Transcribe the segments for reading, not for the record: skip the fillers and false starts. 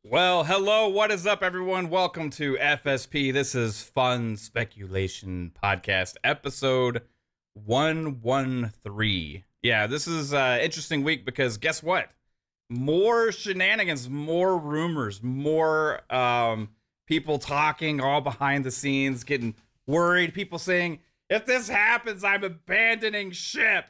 Well, hello, what is up, everyone? Welcome to FSP. This is Fun Speculation Podcast, episode 113. Yeah, this is an interesting week because guess what? More shenanigans, more rumors, more people talking all behind the scenes, getting worried. People saying, if this happens, I'm abandoning ship.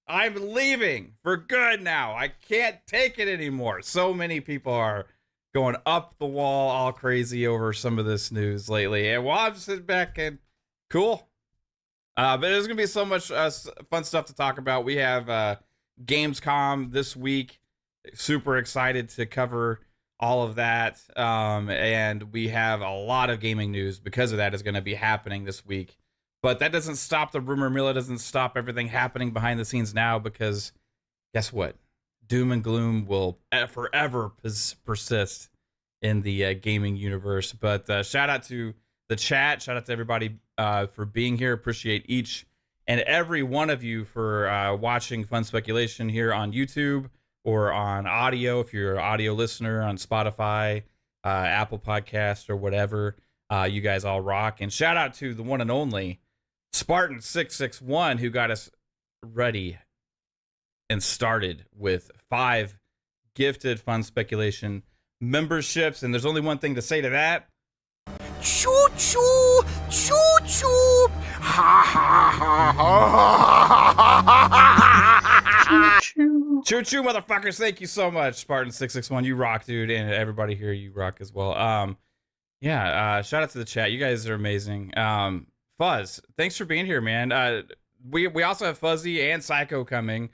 I'm leaving for good now. I can't take it anymore. So many people are going up the wall all crazy over some of this news lately. And while I'm sitting back and cool. But there's going to be so much fun stuff to talk about. We have Gamescom this week. Super excited to cover all of that. And we have a lot of gaming news because of that is going to be happening this week. But that doesn't stop the rumor mill. It doesn't stop everything happening behind the scenes now because guess what? Doom and gloom will forever persist in the gaming universe. But shout out to the chat. Shout out to everybody for being here. Appreciate each and every one of you for watching Fun Speculation here on YouTube or on audio. If you're an audio listener on Spotify, Apple Podcasts, or whatever, you guys all rock. And shout out to the one and only Spartan661 who got us ready and started with 5 gifted Fun Speculation memberships. And there's only one thing to say to that. Choo choo, choo choo, ha ha ha. Choo choo, motherfuckers! Thank you so much, Spartan661. You rock, dude, and everybody here, you rock as well. Shout out to the chat. You guys are amazing. Fuzz, thanks for being here, man. We also have Fuzzy and Psycho coming.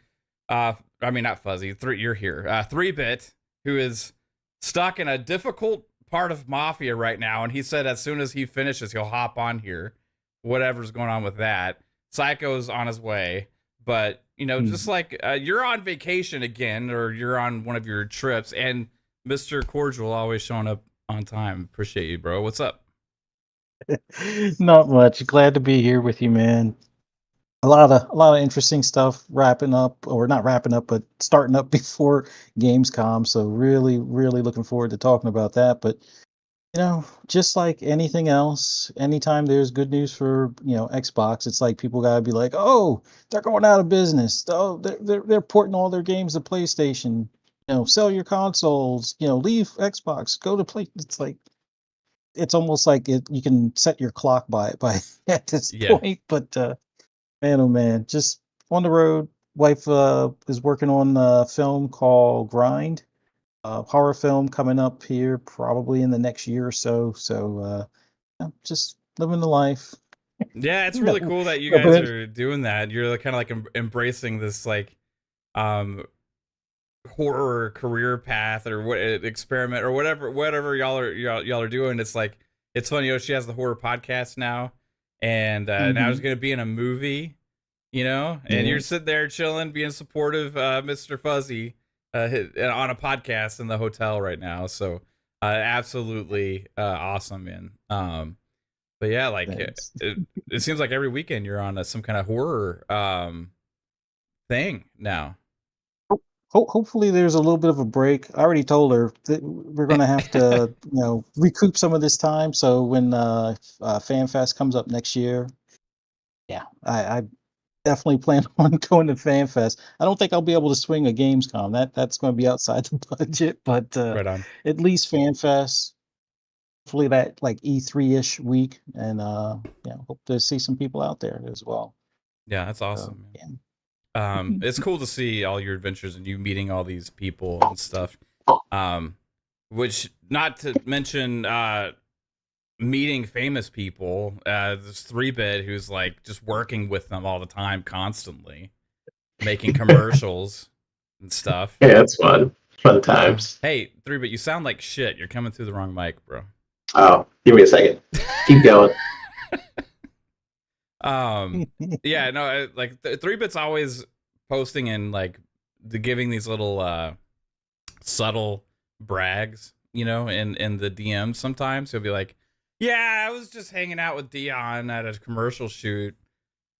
I mean, not Fuzzy. You're here. 3-Bit, who is stuck in a difficult part of Mafia right now, and he said as soon as he finishes, he'll hop on here. Whatever's going on with that. Psycho's on his way, but you know, just like you're on vacation again, or you're on one of your trips, and Mr. Cordial always showing up on time. Appreciate you, bro. What's up? Not much. Glad to be here with you, man. A lot of interesting stuff wrapping up, or not wrapping up, but starting up before Gamescom. So really looking forward to talking about that. But you know, just like anything else, anytime there's good news for Xbox, it's like people gotta be like, oh, they're going out of business. Oh, they're porting all their games to PlayStation. Sell your consoles. Leave Xbox, go to Play. It's like it's almost like you can set your clock by it by at this point. But man, oh man, just on the road. Wife is working on a film called Grind, horror film coming up here probably in the next year or so. So just living the life. Yeah, it's really cool that you guys are doing that. You're kind of like embracing this like horror career path or what experiment or whatever y'all are doing. It's like it's funny. She has the horror podcast now. And now he's going to be in a movie, and you're sitting there chilling, being supportive, Mr. Fuzzy, on a podcast in the hotel right now. So absolutely awesome, man. But yeah, like it seems like every weekend you're on some kind of horror thing now. Hopefully there's a little bit of a break. I already told her that we're going to have to, recoup some of this time. So when FanFest comes up next year, yeah, I definitely plan on going to FanFest. I don't think I'll be able to swing a Gamescom. That's going to be outside the budget, but right on. At least FanFest. Hopefully that like E3-ish week, and hope to see some people out there as well. Yeah, that's awesome. So, yeah. It's cool to see all your adventures and you meeting all these people and stuff. Which, not to mention meeting famous people. There's 3-Bit who's like just working with them all the time, constantly making commercials and stuff. Yeah, that's fun times. Hey, 3-Bit, you sound like shit. You're coming through the wrong mic, bro. Oh, give me a second. Keep going. Yeah, no, like 3-Bit's always posting and like giving these little subtle brags, in the DMs. Sometimes he'll be like, yeah, I was just hanging out with Dion at a commercial shoot.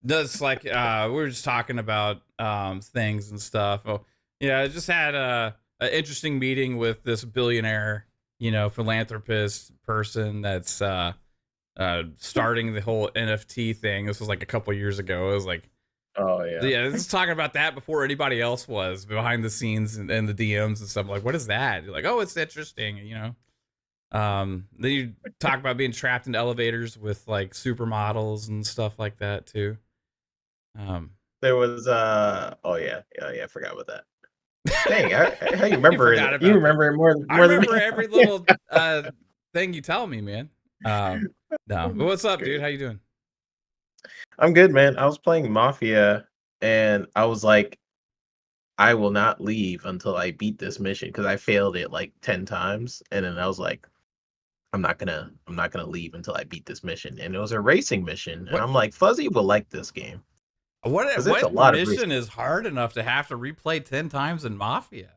Just like we were just talking about things and stuff. Oh, yeah, I just had an interesting meeting with this billionaire, philanthropist person that's starting the whole NFT thing. This was like a couple years ago. It was like, Oh yeah. yeah, this is talking about that before anybody else was behind the scenes and the DMs and stuff. Like, what is that? You're like, oh, it's interesting, Then you talk about being trapped in elevators with like supermodels and stuff like that too. There was oh yeah, I forgot about that. Dang, how you remember forgot it? about You that. remember it more I than remember me. every little thing you tell me, man. No, but what's up, dude? How you doing? I'm good, man. I was playing Mafia and I was like, I will not leave until I beat this mission because I failed it like 10 times. And then I was like, I'm not gonna leave until I beat this mission. And it was a racing mission. And What? I'm like, Fuzzy will like this game. What 'Cause it's a lot of mission is hard enough to have to replay 10 times in Mafia?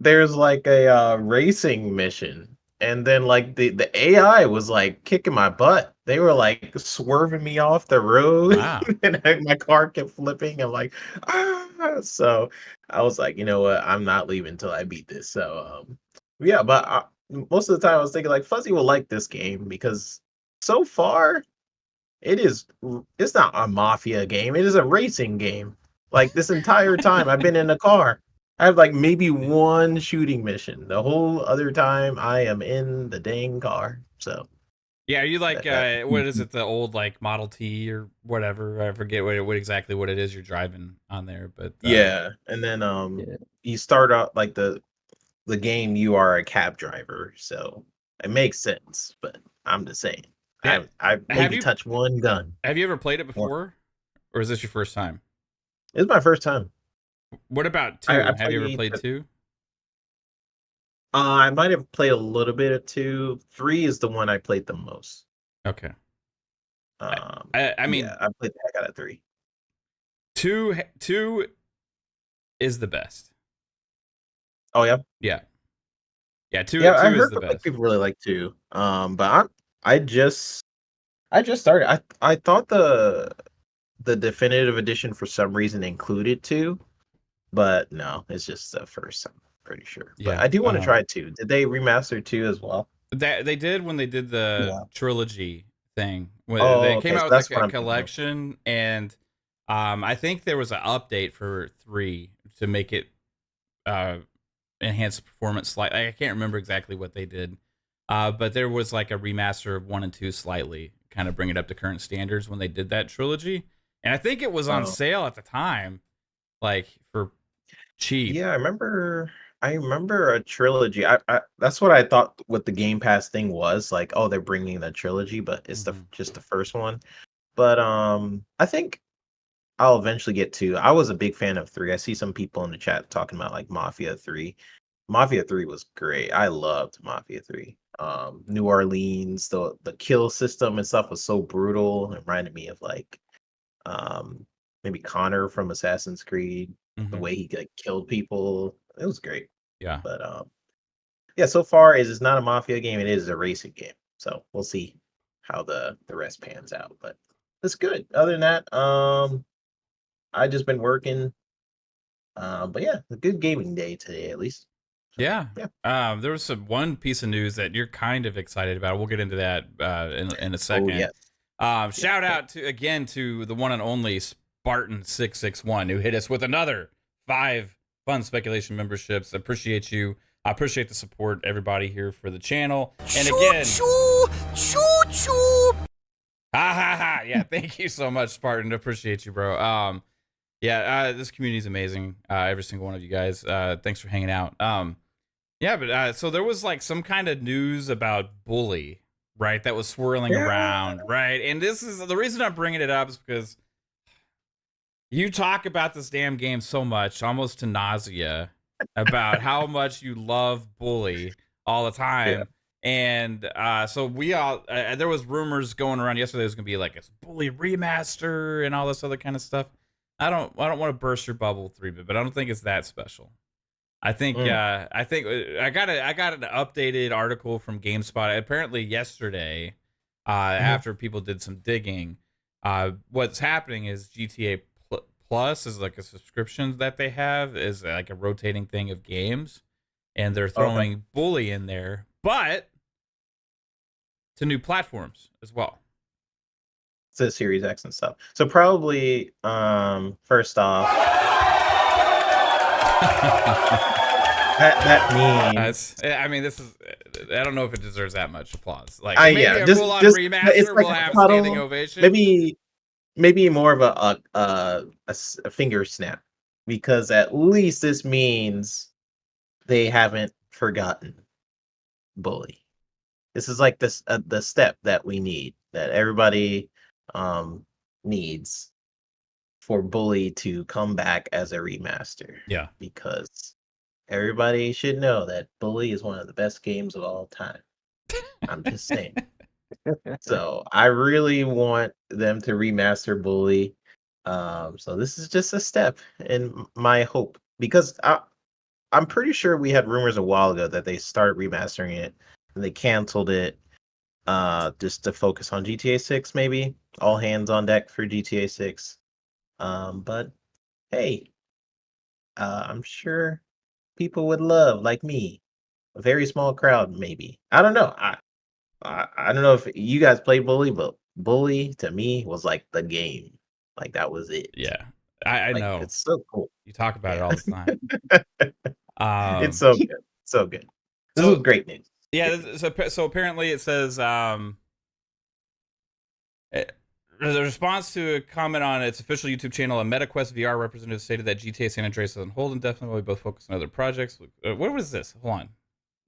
There's like a racing mission. And then like the AI was like kicking my butt. They were like swerving me off the road. Wow. And my car kept flipping. I'm like, ah. So I was like, you know what? I'm not leaving until I beat this. So yeah, but most of the time I was thinking like Fuzzy will like this game because so far it's not a Mafia game. It is a racing game. Like this entire time I've been in a car. I have like maybe one shooting mission. The whole other time I am in the dang car. So Yeah, are you like what is it, the old like Model T or whatever? I forget what exactly what it is you're driving on there, but yeah. And then Yeah. you start out like the game you are a cab driver, so it makes sense, but I'm just saying. Yeah. I Have maybe you- touched one gun. have you ever played it before? Or is this your first time? It's my first time. What about 2? I Have you ever played played 2? I might have played a little bit of 2. 3 is the one I played the most. Okay. I mean, yeah, I played the heck out of 3. 2 is the best. Oh yeah. Yeah, 2 Yeah, I is heard the that best. people really like 2. But I just started. I thought the definitive edition for some reason included 2, but no, it's just the first. I'm pretty sure. But Yeah, I do want to try 2. Did they remaster 2 as well? They did when they did the Yeah. trilogy thing. When Oh, they okay, came so out that's with what a I'm thinking of. collection, and I think there was an update for 3 to make it enhance the performance slightly. I can't remember exactly what they did, but there was like a remaster of 1 and 2 slightly, kind of bring it up to current standards when they did that trilogy. And I think it was on Oh. sale at the time, like for cheap. Yeah, I remember a trilogy. I that's what I thought what the Game Pass thing was, like, oh, they're bringing the trilogy, but it's just the first one. But I think I'll eventually get to. I was a big fan of 3. I see some people in the chat talking about like Mafia 3. Mafia 3 was great. I loved Mafia 3. New Orleans, the kill system and stuff was so brutal. It reminded me of like maybe Connor from Assassin's Creed. The way he like killed people. It was great. Yeah. But yeah, so far it's not a Mafia game, it is a racing game. So we'll see how the rest pans out. But it's good. Other than that, I just been working. But yeah, a good gaming day today at least. So, yeah. There was one piece of news that you're kind of excited about. We'll get into that in a second. Oh, yes. Shout out to the one and only Spartan661 who hit us with another 5 fun speculation memberships. Appreciate you. I appreciate the support, everybody here for the channel. And again, Choo choo, choo choo. ha ha ha. Yeah, thank you so much, Spartan. Appreciate you, bro. This community is amazing. Every single one of you guys. Thanks for hanging out. So there was like some kind of news about Bully, right? That was swirling around, right? And this is the reason I'm bringing it up is because you talk about this damn game so much, almost to nausea, about how much you love Bully all the time. And so we all there was rumors going around yesterday. There's gonna be like a Bully remaster and all this other kind of stuff. I don't want to burst your bubble 3-bit, but I don't think it's that special. I think I got an updated article from GameSpot apparently yesterday after people did some digging. What's happening is GTA Plus is like a subscription that they have, is like a rotating thing of games. and they're throwing Bully in there, but to new platforms as well. To Series X and stuff. So probably first off, that means I mean, this is, I don't know if it deserves that much applause. Like, yeah, maybe a just full-on it's remaster like will a have puddle, standing ovation. maybe more of a finger snap, because at least this means they haven't forgotten Bully. This is like this the step that we need, that everybody needs for Bully to come back as a remaster. Yeah. Because everybody should know that Bully is one of the best games of all time. I'm just saying. So I really want them to remaster Bully. So this is just a step in my hope, because I'm pretty sure we had rumors a while ago that they started remastering it and they canceled it just to focus on GTA 6, maybe. All hands on deck for GTA 6. But hey, I'm sure people would love, like me, a very small crowd, maybe. I don't know. I don't know if you guys played Bully, but Bully to me was like the game. Like that was it. Yeah, I Like, know. it's so cool. You talk about it all the time. It's so good. So good. This was great news. Yeah, so apparently it says the response to a comment on its official YouTube channel, a MetaQuest VR representative stated that GTA San Andreas is on hold indefinitely while we both focus on other projects. What was this? Hold on.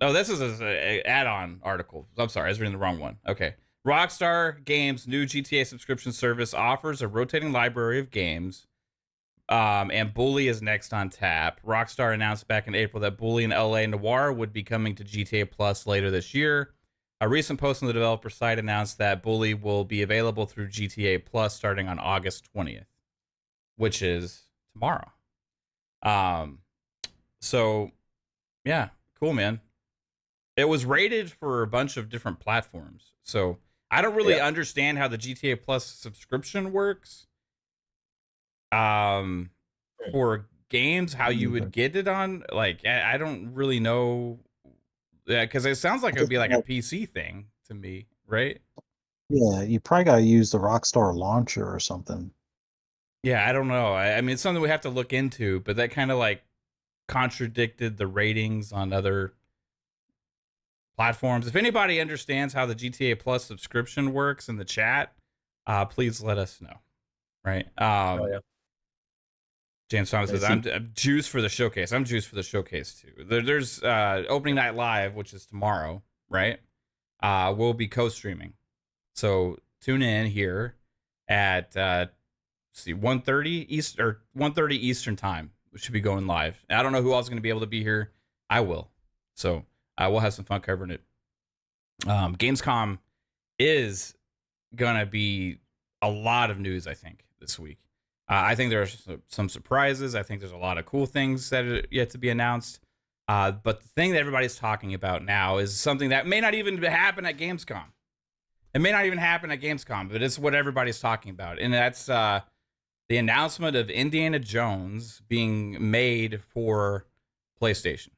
Oh, this is an add-on article. I'm sorry, I was reading the wrong one. Okay. Rockstar Games' new GTA subscription service offers a rotating library of games, and Bully is next on tap. Rockstar announced back in April that Bully and LA Noire would be coming to GTA Plus later this year. A recent post on the developer site announced that Bully will be available through GTA Plus starting on August 20th, which is tomorrow. So, yeah, cool, man. It was rated for a bunch of different platforms, so I don't really understand how the GTA Plus subscription works. For games, how you would get it on, like, I don't really know. Yeah, because it sounds like it would be like a PC thing to me, right? Yeah, you probably got to use the Rockstar launcher or something. Yeah, I don't know. I mean, it's something we have to look into, but that kind of like contradicted the ratings on other platforms. If anybody understands how the GTA Plus subscription works in the chat, please let us know. Right? James Thomas says, I'm juiced for the showcase. I'm juiced for the showcase too. There's opening night live, which is tomorrow, right? We'll be co-streaming. So tune in here at 1:30 Eastern or 1:30 Eastern time. We should be going live. I don't know who else is going to be able to be here. I will. So we'll have some fun covering it. Gamescom is gonna be a lot of news, I think, this week. I think there are some surprises. I think there's a lot of cool things that are yet to be announced. But the thing that everybody's talking about now is something that may not even happen at Gamescom. It may not even happen at Gamescom, but it's what everybody's talking about. And that's the announcement of Indiana Jones being made for PlayStation.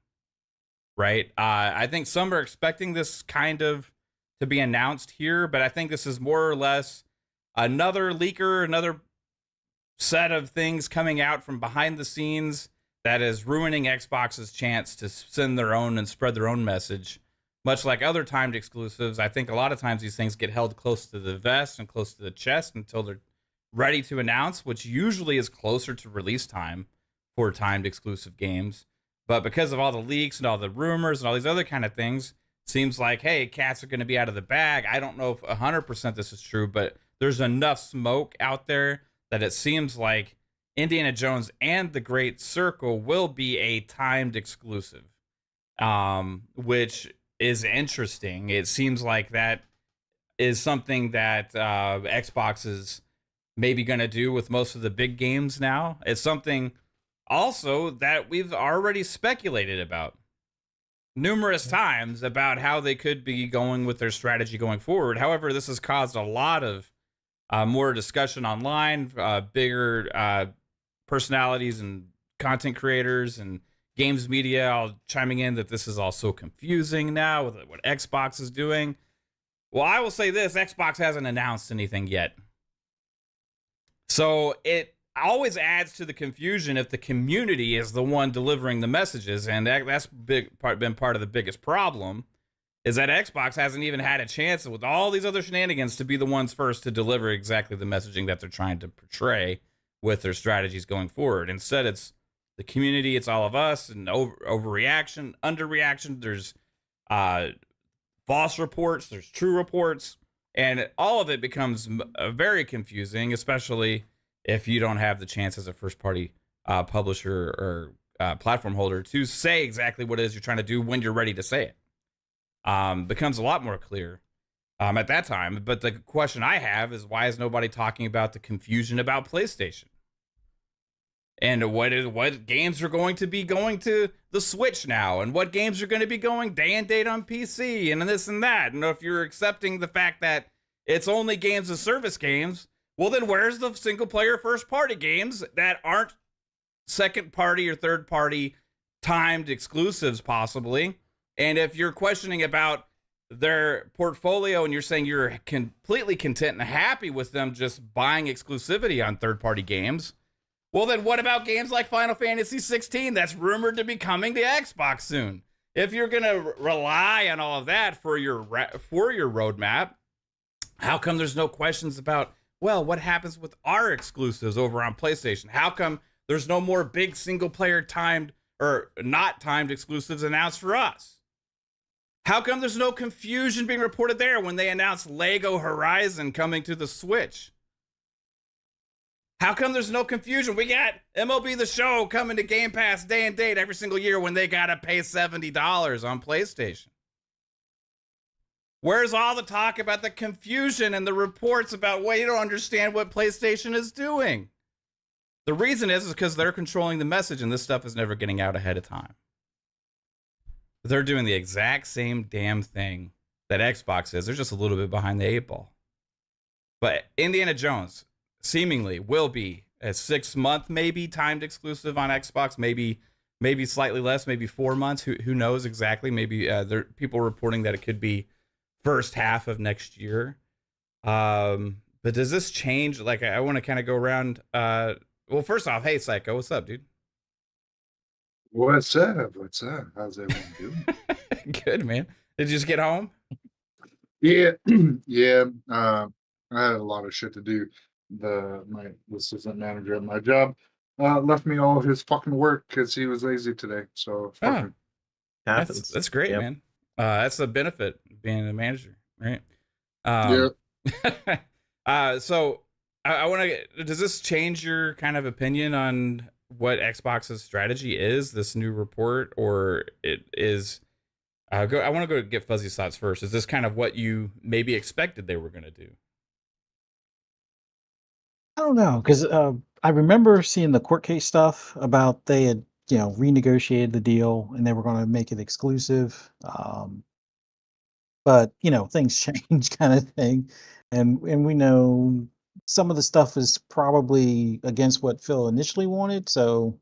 Right? I think some are expecting this kind of to be announced here, but I think this is more or less another leaker, another set of things coming out from behind the scenes that is ruining Xbox's chance to send their own and spread their own message. Much like other timed exclusives, I think a lot of times these things get held close to the vest and close to the chest until they're ready to announce, which usually is closer to release time for timed exclusive games. But because of all the leaks and all the rumors and all these other kind of things, seems like, hey, cats are going to be out of the bag. I don't know if 100% this is true, but there's enough smoke out there that it seems like Indiana Jones and the Great Circle will be a timed exclusive, which is interesting. It seems like that is something that Xbox is maybe going to do with most of the big games now. It's something also that we've already speculated about numerous times about how they could be going with their strategy going forward. However, this has caused a lot of more discussion online, bigger personalities and content creators and games media all chiming in that this is all so confusing now with what Xbox is doing. Well, I will say this, Xbox hasn't announced anything yet. So it always adds to the confusion if the community is the one delivering the messages, and that's been part of the biggest problem, is that Xbox hasn't even had a chance with all these other shenanigans to be the ones first to deliver exactly the messaging that they're trying to portray with their strategies going forward. Instead, it's the community, it's all of us, and overreaction, underreaction. There's false reports, there's true reports, and all of it becomes very confusing, especially if you don't have the chance as a first-party publisher or platform holder to say exactly what it is you're trying to do when you're ready to say it. Becomes a lot more clear at that time. But the question I have is, why is nobody talking about the confusion about PlayStation? And what games are going to be going to the Switch now, and what games are going to be going day and date on PC, and this and that. And if you're accepting the fact that it's only games as service games, well, then where's the single player first party games that aren't second party or third party timed exclusives possibly? And if you're questioning about their portfolio and you're saying you're completely content and happy with them just buying exclusivity on third party games, well, then what about games like Final Fantasy 16 that's rumored to be coming to Xbox soon? If you're going to rely on all of that for your roadmap, how come there's no questions about, well, what happens with our exclusives over on PlayStation? How come there's no more big single player timed or not timed exclusives announced for us? How come there's no confusion being reported there when they announced Lego Horizon coming to the Switch? How come there's no confusion? We got MLB The Show coming to Game Pass day and date every single year when they got to pay $70 on PlayStation. Where's all the talk about the confusion and the reports about, well, you don't understand what PlayStation is doing? The reason is because they're controlling the message, and this stuff is never getting out ahead of time. They're doing the exact same damn thing that Xbox is. They're just a little bit behind the 8 ball. But Indiana Jones seemingly will be a 6-month maybe timed exclusive on Xbox, maybe slightly less, maybe 4 months. Who knows exactly? Maybe there are people reporting that it could be first half of next year. But does this change? Like, I want to kind of go around. Well, first off, hey Psycho, what's up, dude? What's up? What's up? How's everyone doing? Good, man. Did you just get home? Yeah, yeah. I had a lot of shit to do. My assistant manager at my job left me all of his fucking work because he was lazy today. So fucking that's great, Yep. man. That's the benefit of being a manager, right? yeah. So I want to. Does this change your kind of opinion on what Xbox's strategy is? This new report, or it is? I want to go get Fuzzy's thoughts first. Is this kind of what you maybe expected they were going to do? I don't know, because I remember seeing the court case stuff about they had, renegotiated the deal and they were going to make it exclusive. But things change, kind of thing, and we know some of the stuff is probably against what Phil initially wanted. So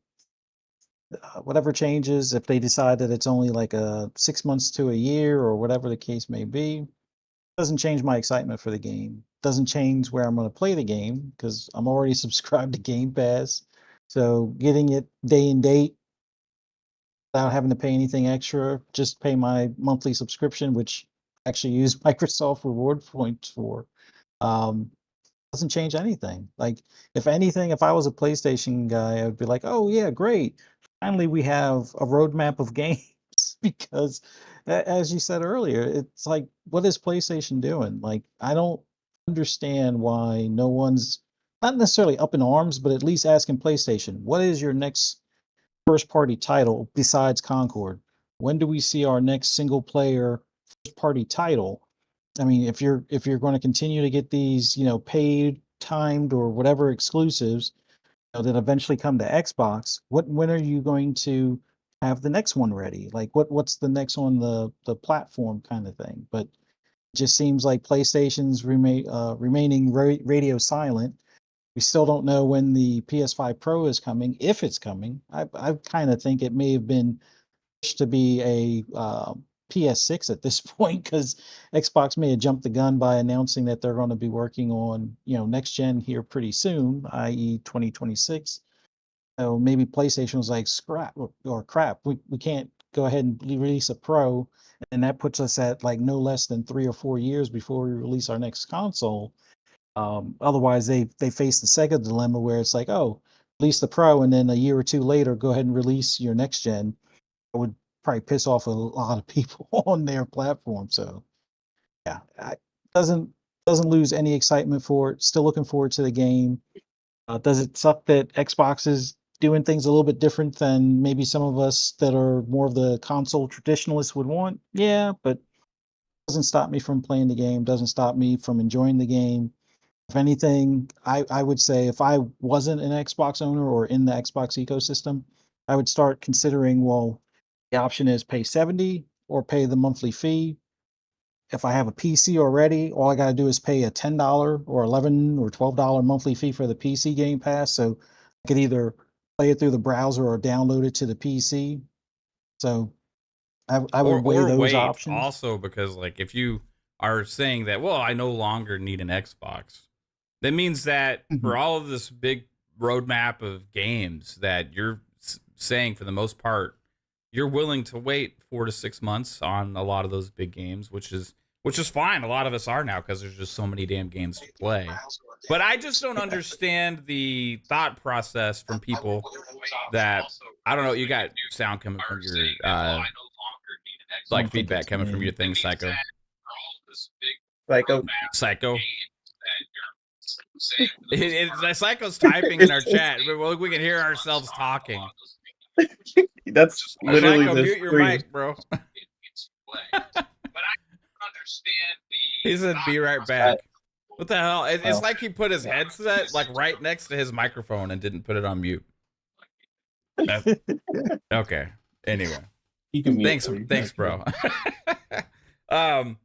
whatever changes, if they decide that it's only like 6 months to a year or whatever the case may be, doesn't change my excitement for the game. Doesn't change where I'm going to play the game because I'm already subscribed to Game Pass. So getting it day and date without having to pay anything extra, just pay my monthly subscription, which I actually use Microsoft Reward Points for, doesn't change anything. Like, if anything, if I was a PlayStation guy, I would be like, oh yeah, great. Finally, we have a roadmap of games because as you said earlier, it's like, what is PlayStation doing? Like, I don't understand why no one's not necessarily up in arms, but at least asking PlayStation, what is your next first party title besides Concord? When do we see our next single player first party title? I mean, if you're going to continue to get these, paid, timed, or whatever exclusives that eventually come to Xbox, when are you going to have the next one ready? Like, what's the next on the platform kind of thing? But it just seems like PlayStation's remaining radio silent. We still don't know when the PS5 Pro is coming, if it's coming. I kind of think it may have been pushed to be a PS6 at this point because Xbox may have jumped the gun by announcing that they're going to be working on, next gen here pretty soon, i.e., 2026. So maybe PlayStation was like, scrap or crap. We can't go ahead and release a Pro, and that puts us at like no less than 3 or 4 years before we release our next console. Otherwise, they face the Sega dilemma where it's like, oh, release the Pro, and then a year or two later, go ahead and release your next gen. It would probably piss off a lot of people on their platform. So, yeah, doesn't lose any excitement for it. Still looking forward to the game. Does it suck that Xbox is doing things a little bit different than maybe some of us that are more of the console traditionalists would want? Yeah, but doesn't stop me from playing the game. Doesn't stop me from enjoying the game. If anything, I would say if I wasn't an Xbox owner or in the Xbox ecosystem, I would start considering, well, the option is pay 70 or pay the monthly fee. If I have a PC already, all I got to do is pay a $10 or $11 or $12 monthly fee for the PC Game Pass. So I could either play it through the browser or download it to the PC. So I would weigh those wait options. Also, because like if you are saying that, well, I no longer need an Xbox, that means that for all of this big roadmap of games that you're saying, for the most part, you're willing to wait 4 to 6 months on a lot of those big games, which is fine. A lot of us are now because there's just so many damn games to play. But I just don't understand the thought process from people that, I don't know, you got sound coming from your like feedback coming from your thing, Psycho. Psycho. Psycho's typing in our chat. We can hear ourselves talking. That's literally Psycho, the mute your screen. mic, bro. He said, "Be right back." What the hell? It's like he put his headset like right next to his microphone and didn't put it on mute. Okay. Anyway, thanks, bro. I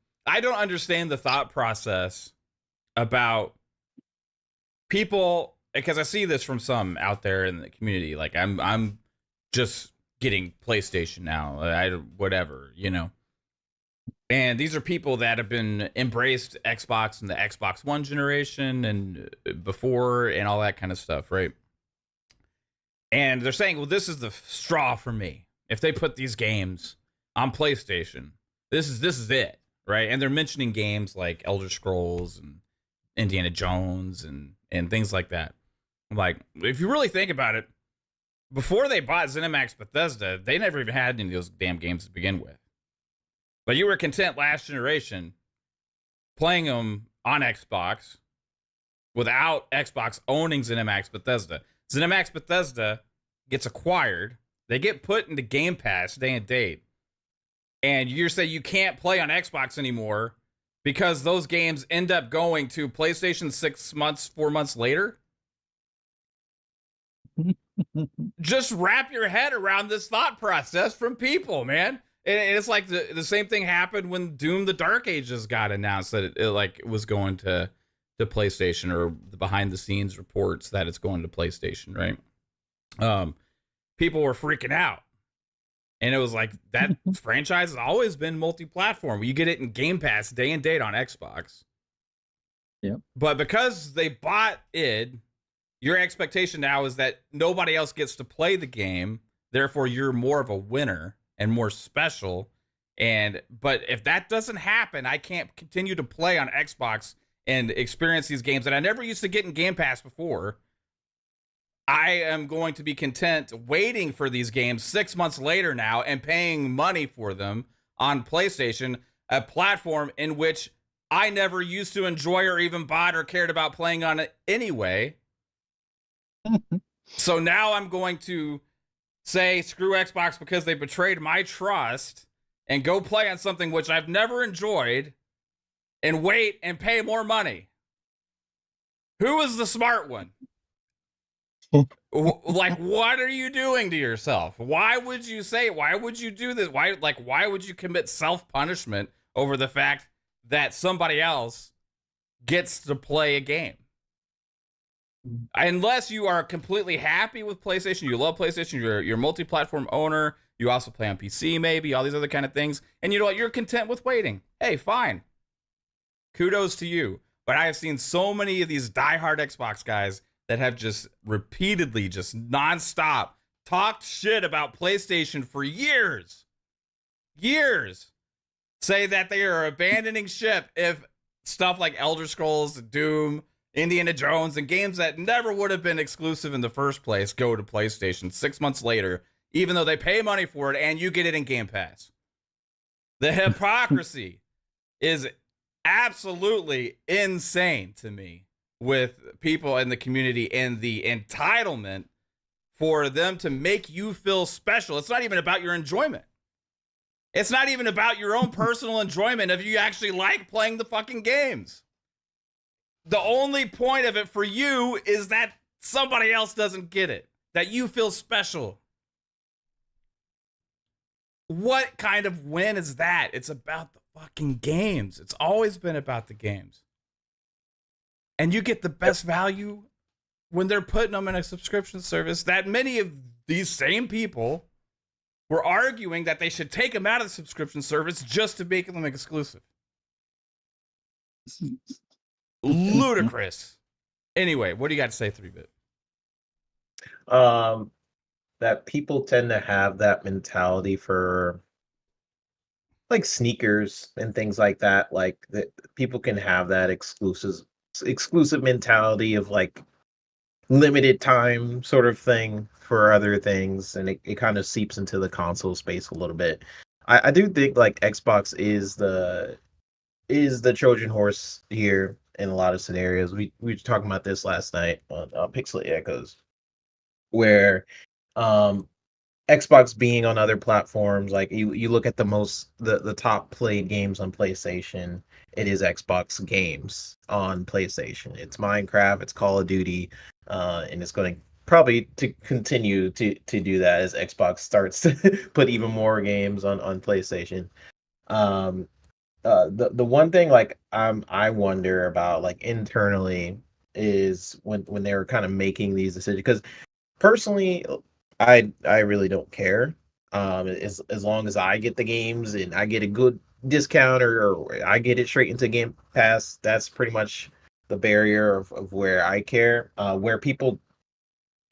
don't understand the thought process about people, because I see this from some out there in the community. Like I'm just getting PlayStation now. Whatever. And these are people that have been embraced Xbox and the Xbox One generation and before and all that kind of stuff, right? And they're saying, well, this is the straw for me. If they put these games on PlayStation, this is it, right? And they're mentioning games like Elder Scrolls and Indiana Jones and things like that. I'm like, if you really think about it, before they bought ZeniMax Bethesda, they never even had any of those damn games to begin with. But you were content last generation playing them on Xbox without Xbox owning ZeniMax Bethesda. ZeniMax Bethesda gets acquired. They get put into Game Pass day and date. And you're saying you can't play on Xbox anymore because those games end up going to PlayStation 4 months later? Just wrap your head around this thought process from people, man. And it's like the same thing happened when Doom: The Dark Ages got announced that it was going to PlayStation, or the behind the scenes reports that it's going to PlayStation, right? People were freaking out. And it was like, that franchise has always been multi-platform. You get it in Game Pass day and date on Xbox. Yeah. But because they bought it, your expectation now is that nobody else gets to play the game. Therefore, you're more of a winner and more special. But if that doesn't happen, I can't continue to play on Xbox and experience these games that I never used to get in Game Pass before. I am going to be content waiting for these games 6 months later now and paying money for them on PlayStation, a platform in which I never used to enjoy or even bought or cared about playing on it anyway. So now I'm going to say screw Xbox because they betrayed my trust and go play on something which I've never enjoyed and wait and pay more money. Who is the smart one? Like, what are you doing to yourself? Why would you do this? Why would you commit self-punishment over the fact that somebody else gets to play a game? Unless you are completely happy with PlayStation, you love PlayStation, you're a multi-platform owner, you also play on PC maybe, all these other kind of things, and you know what, you're content with waiting. Hey, fine. Kudos to you. But I have seen so many of these diehard Xbox guys that have just repeatedly, just nonstop, talked shit about PlayStation for years. Years. Say that they are abandoning ship if stuff like Elder Scrolls, Doom, Indiana Jones, and games that never would have been exclusive in the first place go to PlayStation 6 months later, even though they pay money for it and you get it in Game Pass. The hypocrisy is absolutely insane to me with people in the community and the entitlement for them to make you feel special. It's not even about your enjoyment. It's not even about your own personal enjoyment if you actually like playing the fucking games. The only point of it for you is that somebody else doesn't get it, that you feel special. What kind of win is that? It's about the fucking games. It's always been about the games. And you get the best value when they're putting them in a subscription service that many of these same people were arguing that they should take them out of the subscription service just to make them exclusive. Ludicrous. Anyway, what do you got to say, 3-Bit? That people tend to have that mentality for like sneakers and things like that. Like that people can have that exclusive mentality of like limited time sort of thing for other things, and it kind of seeps into the console space a little bit. I do think like Xbox is the Trojan horse here in a lot of scenarios. We were talking about this last night on Pixel Echoes, where Xbox being on other platforms, like you look at the top played games on PlayStation, it is Xbox games on PlayStation. It's Minecraft, it's Call of Duty, and it's going to probably to continue to do that as Xbox starts to put even more games on PlayStation. The one thing like I wonder about like internally is when they were kind of making these decisions, because personally I really don't care. As long as I get the games and I get a good discount or I get it straight into Game Pass, that's pretty much the barrier of where I care.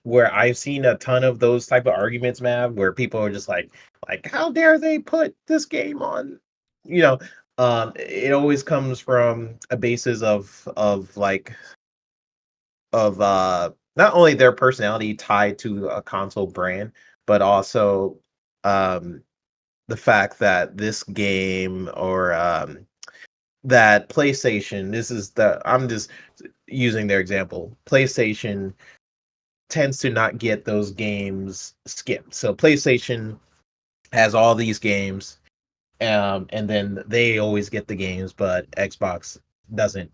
Where I've seen a ton of those type of arguments, Mav, where people are just like how dare they put this game on, you know, it always comes from a basis of not only their personality tied to a console brand, but also the fact that this game or that PlayStation, I'm just using their example, PlayStation tends to not get those games skipped. So PlayStation has all these games, and then they always get the games, but Xbox doesn't.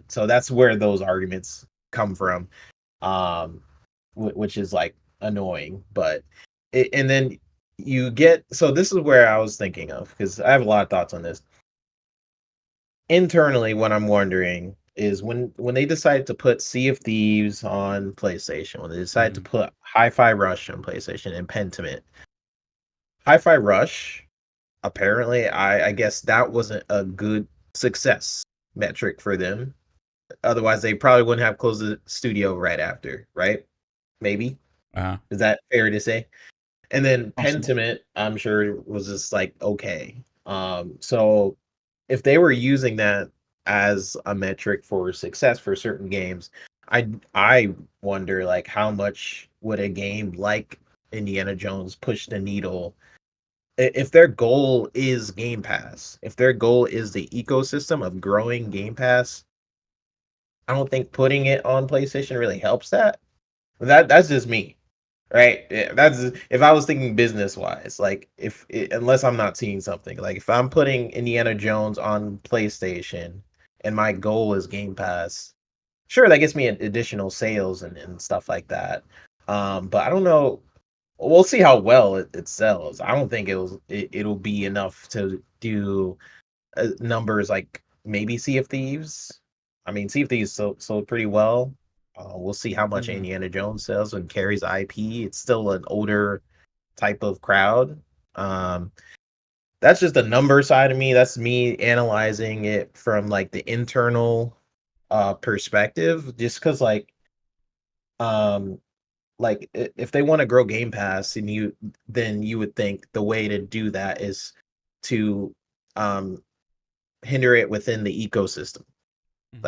So that's where those arguments come from, which is like annoying. But and then you get, so this is where I was thinking of, because I have a lot of thoughts on this. Internally, what I'm wondering is when they decided to put Sea of Thieves on PlayStation, when they decided to put Hi-Fi Rush on PlayStation and Pentiment. Hi-Fi Rush, apparently, I guess that wasn't a good success metric for them. Otherwise, they probably wouldn't have closed the studio right after, right? Maybe. Is that fair to say? And then Pentiment, I'm sure, was just like, okay. So if they were using that as a metric for success for certain games, I wonder like how much would a game like Indiana Jones push the needle if their goal is Game Pass, if their goal is the ecosystem of growing Game Pass. I don't think putting it on PlayStation really helps that. That's just me, right? That's if I was thinking business wise, like unless I'm not seeing something, like if I'm putting Indiana Jones on PlayStation and my goal is Game Pass, sure, that gets me additional sales and stuff like that. But I don't know. We'll see how well it sells. I don't think it'll be enough to do numbers like maybe Sea of Thieves. I mean, Sea of Thieves sold pretty well. We'll see how much Mhm. Indiana Jones sells and carries IP. It's still an older type of crowd. Um, that's just the number side of me. That's me analyzing it from like the internal perspective. Just because um if they want to grow Game Pass and then you would think the way to do that is to um hinder it within the ecosystem. Mhm.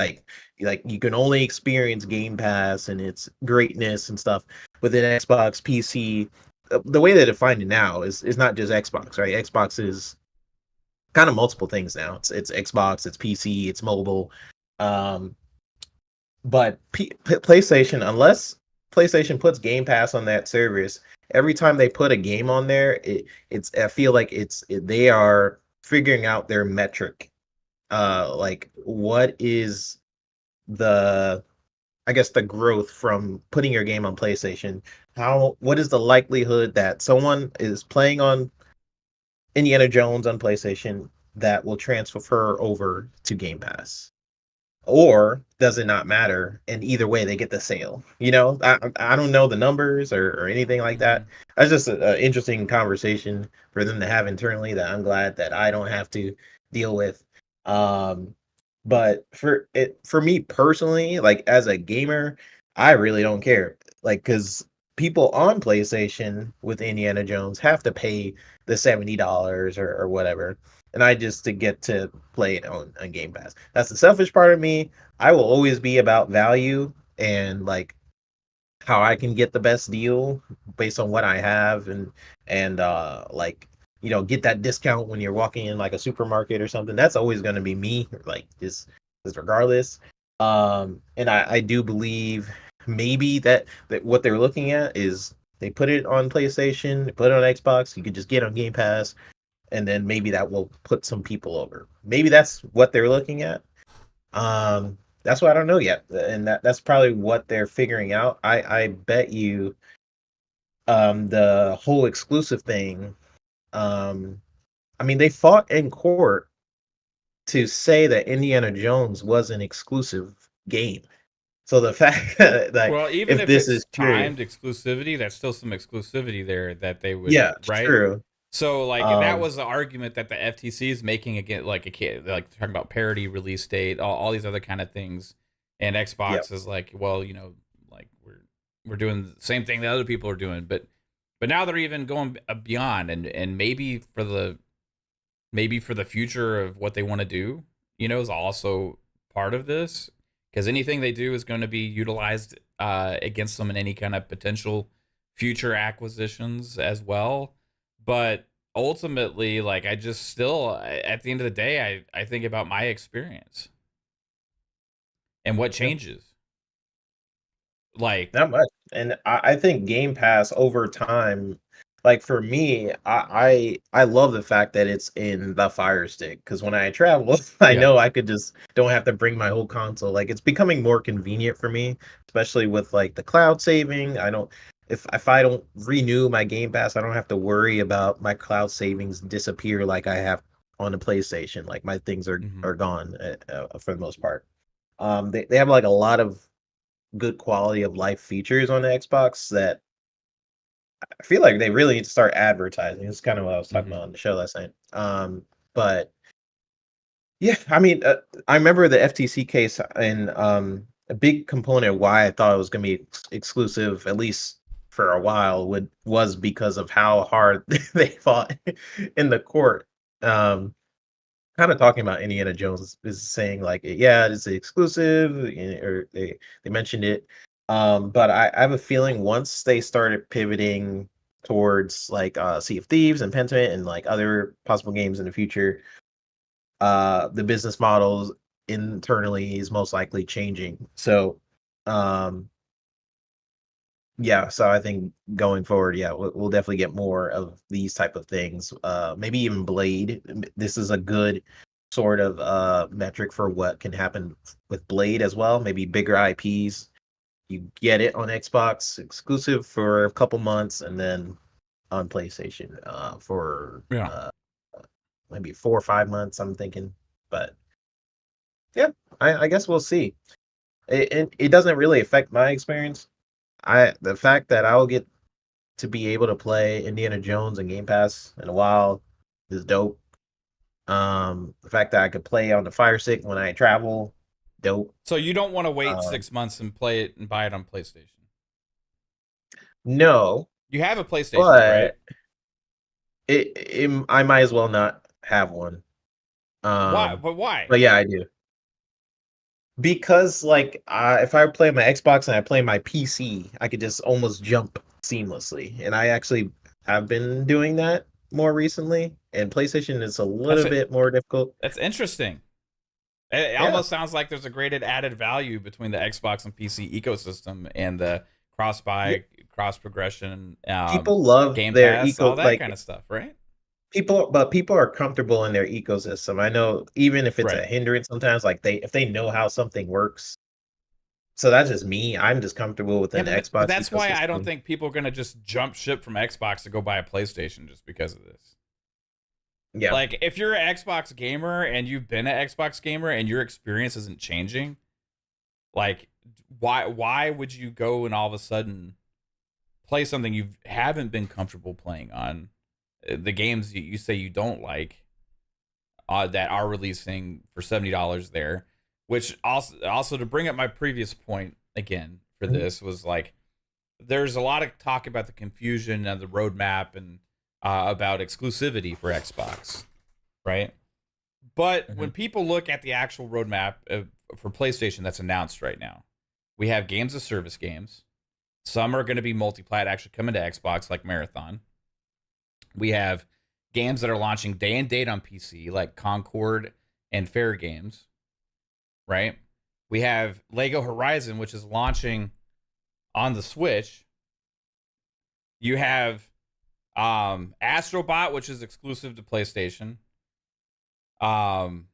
Like you can only experience Game Pass and its greatness and stuff within Xbox, PC. The way they define it now is not just Xbox, right? Xbox is kind of multiple things now. It's Xbox, it's PC, it's mobile. Um, but PlayStation, unless PlayStation puts Game Pass on that service, every time they put a game on there, it's I feel like they are figuring out their metric. Like what is the I guess the growth from putting your game on PlayStation? What is the likelihood that someone is playing on Indiana Jones on PlayStation that will transfer over to Game Pass? Or does it not matter? And either way, they get the sale. I don't know the numbers or anything like that. Mhm. That's just an interesting conversation for them to have internally that I'm glad that I don't have to deal with. Um, but for me personally, like as a gamer, I really don't care. Like, because people on PlayStation with Indiana Jones have to pay the $70 or whatever, and I just to get to play it on Game Pass. That's the selfish part of me. I will always be about value and like how I can get the best deal based on what I have and like get that discount when you're walking in like a supermarket or something. That's always going to be me, like is regardless. And I do believe maybe that what they're looking at is they put it on PlayStation, they put it on Xbox, you could just get on Game Pass, and then maybe that will put some people over. Maybe that's what they're looking at. That's what I don't know yet, and that's probably what they're figuring out. I bet you, the whole exclusive thing. Um, I mean, they fought in court to say that Indiana Jones was an exclusive game. So the fact that like Well, even if if this is it's true, timed exclusivity, there's still some exclusivity there that they would, yeah, right? true. So like that Um, was the argument that the FTC is making again, like a kid, like talking about parity, release date, all these other kind of things, and yeah, Xbox is like, well, like we're doing the same thing that other people are doing, but now they're even going beyond, and maybe for the future of what they want to do, is also part of this, because anything they do is going to be utilized against them in any kind of potential future acquisitions as well. But ultimately, like I just still, at the end of the day, I think about my experience and what yeah. changes. Like, Not much. And I think Game Pass over time, like for me, I love the fact that it's in the Fire Stick because when I travel, I yeah, know I could just don't have to bring my whole console. Like it's becoming more convenient for me, especially with like the cloud saving. I don't if I don't renew my Game Pass, I don't have to worry about my cloud savings disappear like I have on the PlayStation. Like my things hmm are gone for the most part. They have like a lot of good quality of life features on the Xbox that I feel like they really need to start advertising. It's kind of what I was talking hmm about on the show last night. But yeah, I mean, I remember the FTC case, and a big component of why I thought it was going to be exclusive, at least for a while, was because of how hard they fought in the court. Um, Kind of talking about Indiana Jones is saying like, yeah, it's exclusive, or they mentioned it. But I have a feeling once they started pivoting towards like Sea of Thieves and Pentiment and like other possible games in the future, the business models internally is most likely changing. So, um, yeah, so I think going forward, yeah, we'll definitely get more of these type of things. Maybe even Blade. This is a good sort of metric for what can happen with Blade as well. Maybe bigger IPs. You get it on Xbox exclusive for a couple months, and then on PlayStation for yeah. maybe 4 or 5 months. I'm thinking, but yeah, I guess we'll see. it doesn't really affect my experience. The fact that I'll get to be able to play Indiana Jones and Game Pass in a while is dope. The fact that I could play on the Fire Stick when I travel, dope. So you don't want to wait Um, 6 months and play it and buy it on PlayStation. No, You have a PlayStation, right? but I might as well not have one. Why? But why? But yeah, I do. Because like if I play my Xbox and I play my PC, I could just almost jump seamlessly. And I actually have been doing that more recently. And PlayStation is a little bit more difficult. That's interesting. It Yeah. almost sounds like there's a great added value between the Xbox and PC ecosystem and the cross-buy, cross-progression, People love Game their Pass, all that kind of stuff, right? people are comfortable in their ecosystem. I know even if it's Right. a hindrance sometimes, like if they know how something works. So that's just me. I'm just comfortable within the Xbox. But that's why I don't ecosystem. think people are going to just jump ship from Xbox to go buy a PlayStation just because of this. Yeah. Like, if you're an Xbox gamer and you've been an Xbox gamer and your experience isn't changing, like, why would you go and all of a sudden play something you haven't been comfortable playing on? The games you say you don't like that are releasing for $70 there, which also to bring up my previous point again for this was like, there's a lot of talk about the confusion and the roadmap and about exclusivity for Xbox, right? But when people look at the actual roadmap for PlayStation that's announced right now, we have games as service games. Some are going to be multi-plat, actually coming to Xbox, like Marathon. We have games that are launching day and date on PC, like Concord and Fair Games, right? We have Lego Horizon, which is launching on the Switch. You have Astrobot, which is exclusive to PlayStation. And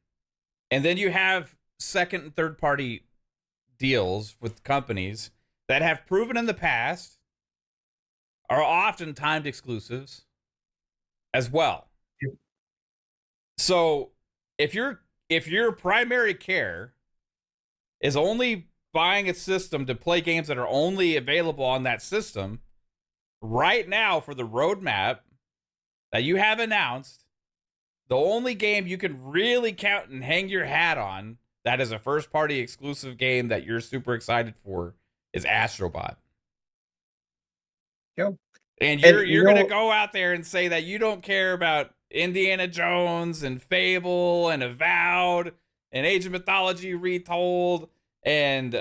then you have second and third party deals with companies that have proven in the past are often timed exclusives as well. So if your primary care is only buying a system to play games that are only available on that system, right now for the roadmap that you have announced, the only game you can really count and hang your hat on that is a first party exclusive game that you're super excited for is Astrobot. Yep. And you're going to go out there and say that you don't care about Indiana Jones and Fable and Avowed and Age of Mythology Retold and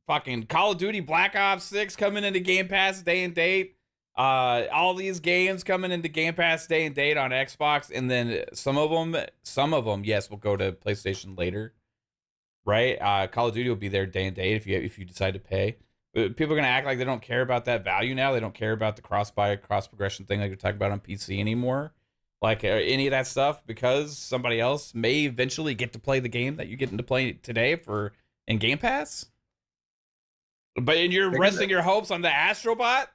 fucking Call of Duty Black Ops 6 coming into Game Pass day and date. All these games coming into Game Pass day and date on Xbox, and then some of them, yes, will go to PlayStation later, right? Call of Duty will be there day and date if you decide to pay. People are gonna act like they don't care about that value now. They don't care about the cross-buy, cross-progression thing like you're talking about on PC anymore, like any of that stuff, because somebody else may eventually get to play the game that you get to play today in Game Pass. But you're resting your hopes on the Astrobot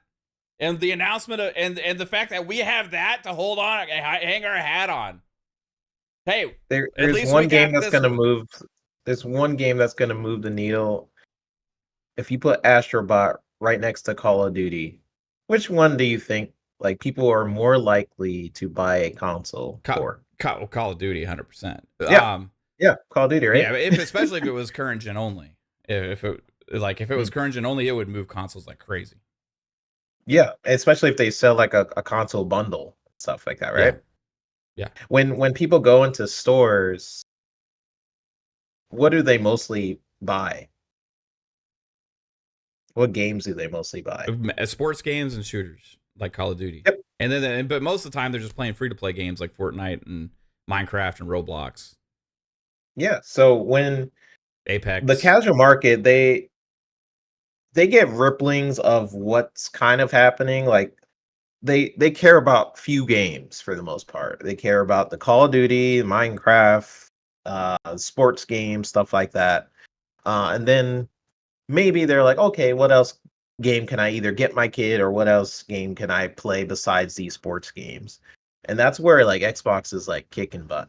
and the announcement of, and the fact that we have that to hold on, hang our hat on. Hey, there's one game that's gonna move. There's one game that's gonna move the needle. If you put Astrobot right next to Call of Duty, which one do you think like people are more likely to buy a console for? Call of Duty, 100%. Yeah, Call of Duty, right? Yeah, especially if it was current gen only. If it was current gen only, it would move consoles like crazy. Yeah, especially if they sell like a console bundle, stuff like that, right? Yeah. When people go into stores, what do they mostly buy? What games do they mostly buy? Sports games and shooters like Call of Duty. Yep. And then, but most of the time they're just playing free to play games like Fortnite and Minecraft and Roblox. Yeah. So when Apex, the casual market, they get ripplings of what's kind of happening. Like they care about few games for the most part. They care about the Call of Duty, Minecraft, sports games, stuff like that. And then maybe they're like, okay, what else game can I either get my kid or what else game can I play besides these sports games? And that's where like Xbox is like kicking butt.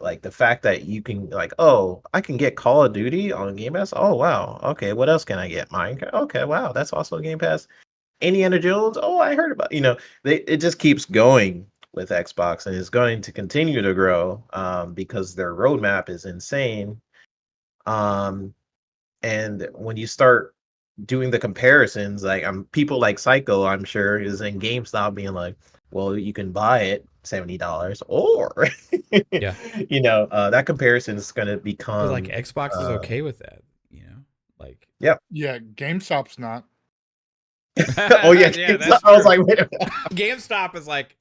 Like the fact that you can like, oh, I can get Call of Duty on Game Pass. Oh wow, okay, what else can I get? Minecraft. Okay, wow, that's also a Game Pass. Indiana Jones. Oh, I heard about. It just keeps going with Xbox, and it's going to continue to grow because their roadmap is insane. And when you start doing the comparisons, like people like Psycho, I'm sure, is in GameStop being like, well, you can buy it $70 or Yeah. that comparison is going to But become like Xbox is okay with that, like. Yeah, GameStop's not. Oh yeah, yeah, GameStop, I was like, wait a minute. GameStop is like,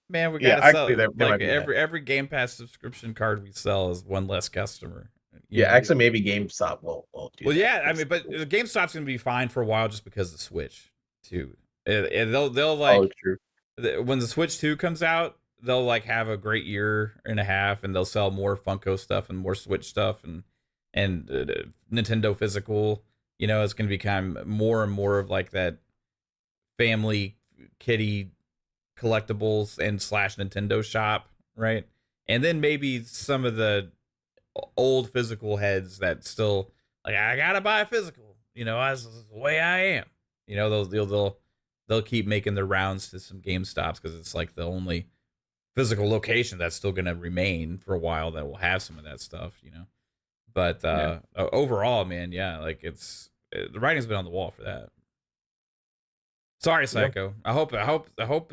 man, we Yeah, gotta sell. actually, they might Like be that. every Game Pass subscription card we sell is one less customer. Yeah, actually, maybe GameStop will do Well, that. yeah, I mean, but GameStop's gonna be fine for a while just because of the Switch too. They'll like oh, true. when the Switch 2 comes out, they'll like have a great year and a half, and they'll sell more Funko stuff and more Switch stuff and Nintendo physical. It's gonna become more and more of like that family kitty collectibles and / Nintendo shop, right? And then maybe some of the old physical heads that still like, I gotta buy a physical, as the way I am. They'll keep making their rounds to some GameStops because it's like the only physical location that's still gonna remain for a while that will have some of that stuff, But overall, man, yeah, like the writing's been on the wall for that. Sorry, Psycho. I hope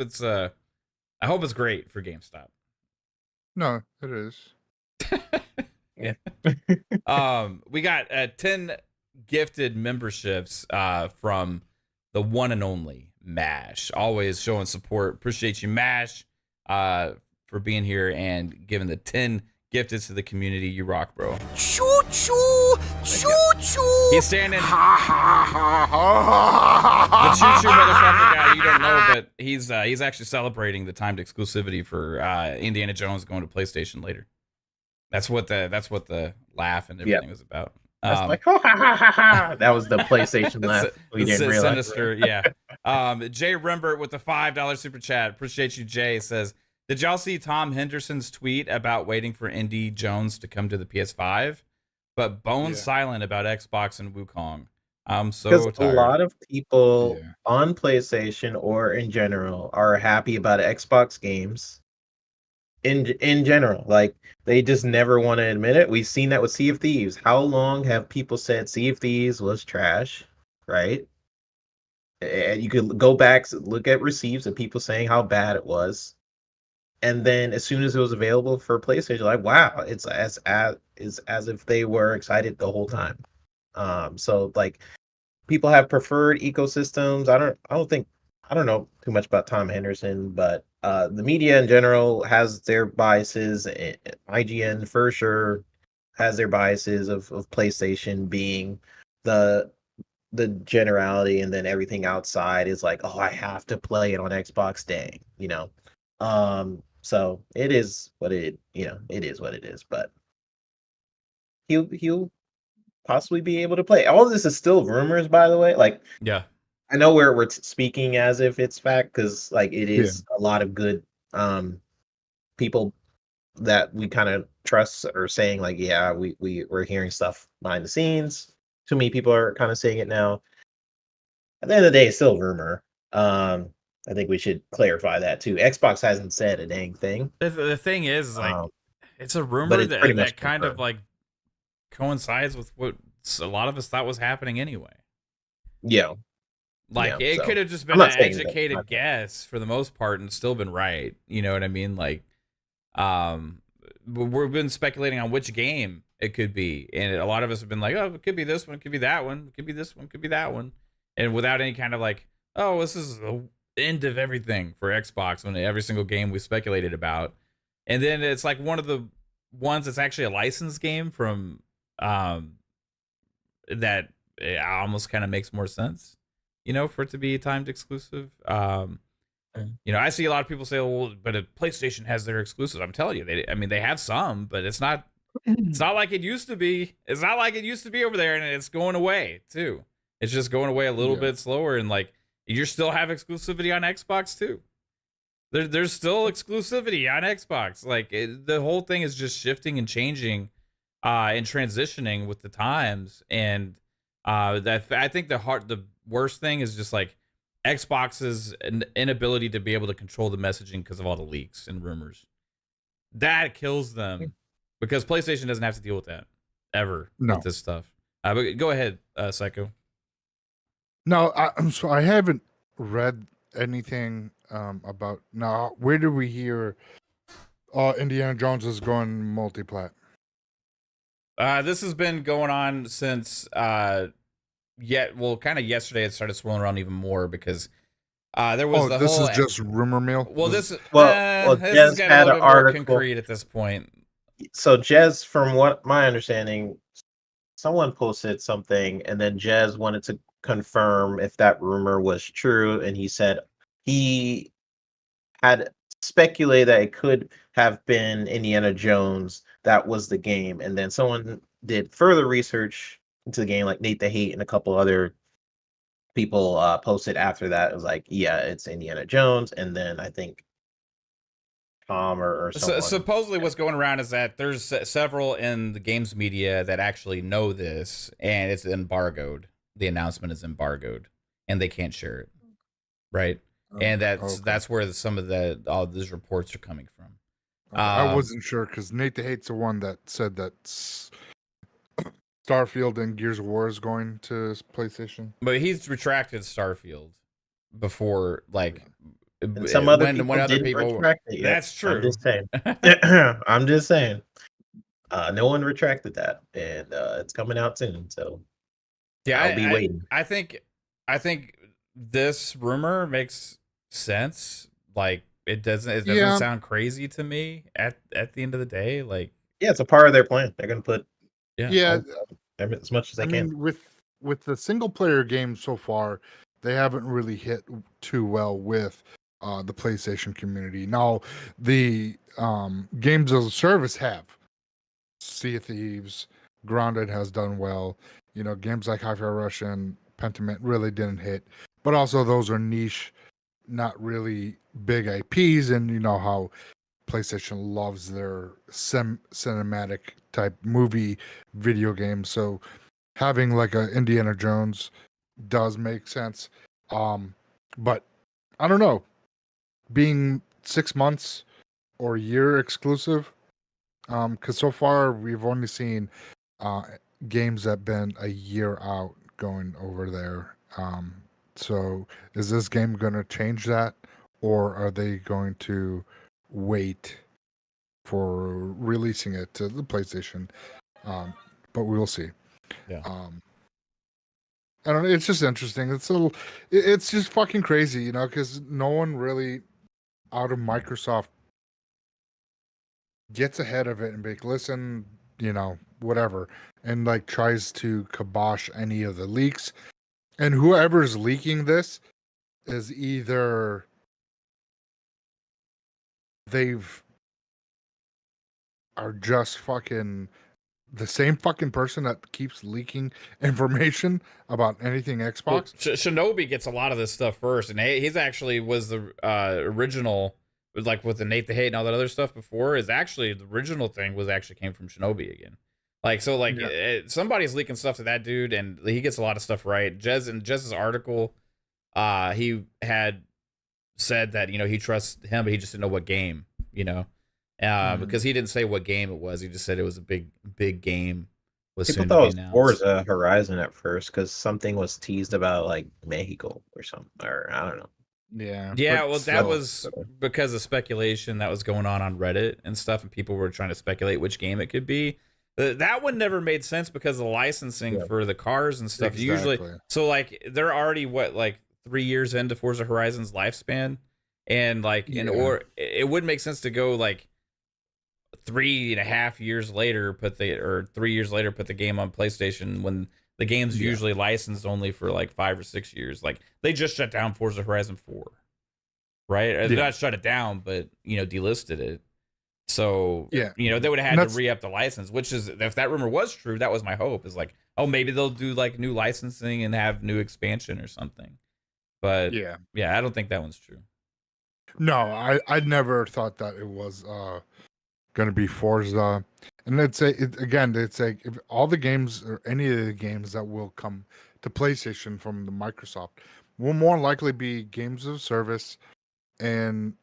it's great for GameStop. No, it is. Yeah. We got 10 gifted memberships from the one and only Mash. Always showing support. Appreciate you, Mash, for being here and giving the 10 gifted to the community. You rock, bro. Choo choo, choo choo. He's standing. Ha ha ha The ha. choo choo motherfucker guy, you don't know, but he's actually celebrating the timed exclusivity for Indiana Jones going to PlayStation later. That's what the laugh and everything was about. That's like, ha ha ha ha ha. That was the PlayStation laugh. We didn't realize. Sinister, yeah. Jay Rembert with the $5 super chat. Appreciate you, Jay. Says, did y'all see Tom Henderson's tweet about waiting for Indy Jones to come to the PS5? But bone silent about Xbox and Wukong. I'm so tired. A lot of people on PlayStation or in general are happy about Xbox games. In general, like they just never want to admit it. We've seen that with Sea of Thieves. How long have people said Sea of Thieves was trash, right? And you could go back, look at receipts of people saying how bad it was, and then as soon as it was available for PlayStation, like, wow, it's as if they were excited the whole time. So like people have preferred ecosystems. I don't know too much about Tom Henderson, but the media in general has their biases. IGN for sure has their biases of PlayStation being the generality, and then everything outside is like, oh, I have to play it on Xbox. Dang, So it is what it is what it is. But he'll possibly be able to play. All of this is still rumors, by the way. Like, Yeah. I know we're speaking as if it's fact because like it is a lot of good people that we kind of trust are saying like, yeah, we're hearing stuff behind the scenes. Too many people are kind of saying it now. At the end of the day, it's still rumor. I think we should clarify that too. Xbox hasn't said a dang thing. The thing is like, it's a rumor that kind of like coincides with what a lot of us thought was happening anyway. Yeah. Like it could have just been an educated guess for the most part and still been right. You know what I mean? Like, we've been speculating on which game it could be, and a lot of us have been like, oh, it could be this one, it could be that one, it could be this one, it could be that one, and without any kind of like, oh, this is the end of everything for Xbox when every single game we speculated about, and then it's like one of the ones that's actually a licensed game from that it almost kind of makes more sense. For it to be timed exclusive. I see a lot of people say, well, but PlayStation has their exclusives. I'm telling you, they have some, but it's not like it used to be. It's not like it used to be over there, and it's going away too. It's just going away a little bit slower, and like you still have exclusivity on Xbox too. There's still exclusivity on Xbox. Like the whole thing is just shifting and changing, and transitioning with the times. And that I think the worst thing is just like Xbox's inability to be able to control the messaging because of all the leaks and rumors. That kills them because PlayStation doesn't have to deal with that ever with this stuff. But go ahead, Psycho. No, so I haven't read anything about. Now, where did we hear Indiana Jones is going multi-plat? This has been going on since kind of yesterday it started swirling around even more because there was the this whole. Is just rumor mill. Well, well, this Jez has got had a an little bit more article. concrete at this point. So Jez, from what my understanding, someone posted something, and then Jez wanted to confirm if that rumor was true, and he said he had speculated that it could have been Indiana Jones that was the game, and then someone did further research into the game, like Nate the Hate and a couple other people posted after that. It was like, yeah, it's Indiana Jones, and then I think Tom or someone. Supposedly, what's going around is that there's several in the games media that actually know this, and it's embargoed. The announcement is embargoed, and they can't share it, right? And that's where some of all these reports are coming from. I wasn't sure because Nate the Hate's the one that said that Starfield and Gears of War is going to PlayStation. But he's retracted Starfield before, like. And some other people when other didn't people retract it yet. That's true. I'm just saying. I'm just saying. No one retracted that, and it's coming out soon. So yeah, I'll be waiting. I think this rumor makes sense. Like it doesn't sound crazy to me. At the end of the day, like yeah, it's a part of their plan. They're gonna put as much as they can. Mean, with the single player game so far, they haven't really hit too well with the PlayStation community. Now, the games as a service have. Sea of Thieves, Grounded has done well. You know, games like Hi-Fi Rush and Pentiment really didn't hit. But also those are niche, not really big IPs, and you know how PlayStation loves their cinematic type movie video games. So having like a Indiana Jones does make sense. But I don't know. Being 6 months or a year exclusive, because so far we've only seen games that have been a year out going over there. So is this game going to change that, or are they going to wait for releasing it to the PlayStation? But we will see. Yeah. I don't know. It's just interesting. It's just fucking crazy, you know, because no one really out of Microsoft gets ahead of it and be like, listen, you know, whatever, and like tries to kibosh any of the leaks. And whoever's leaking this is either are just fucking the same fucking person that keeps leaking information about anything Xbox. Well, Shinobi gets a lot of this stuff first, and he's actually was the original, like with the Nate the Hate and all that other stuff before. Is actually the original thing came from Shinobi again. Like so, like somebody's leaking stuff to that dude, and he gets a lot of stuff right. Jez's article, he had said that he trusts him, but he just didn't know what game, because he didn't say what game it was. He just said it was a big game. People thought it was Forza Horizon at first because something was teased about like Mexico or something, or I don't know. Yeah. Well, that was because of speculation that was going on Reddit and stuff, and people were trying to speculate which game it could be. That one never made sense because of the licensing for the cars and stuff. Exactly. Usually, so like they're already 3 years into Forza Horizon's lifespan, and or it would make sense to go 3.5 years later, 3 years later, put the game on PlayStation when the game's usually licensed only for 5 or 6 years. Like they just shut down Forza Horizon 4, right? They not shut it down, but delisted it. So they would have had to re-up the license, which is, if that rumor was true, that was my hope. Is maybe they'll do new licensing and have new expansion or something. But yeah, I don't think that one's true. No, I never thought that it was gonna be Forza. And it's like if all the games or any of the games that will come to PlayStation from the Microsoft will more likely be games of service and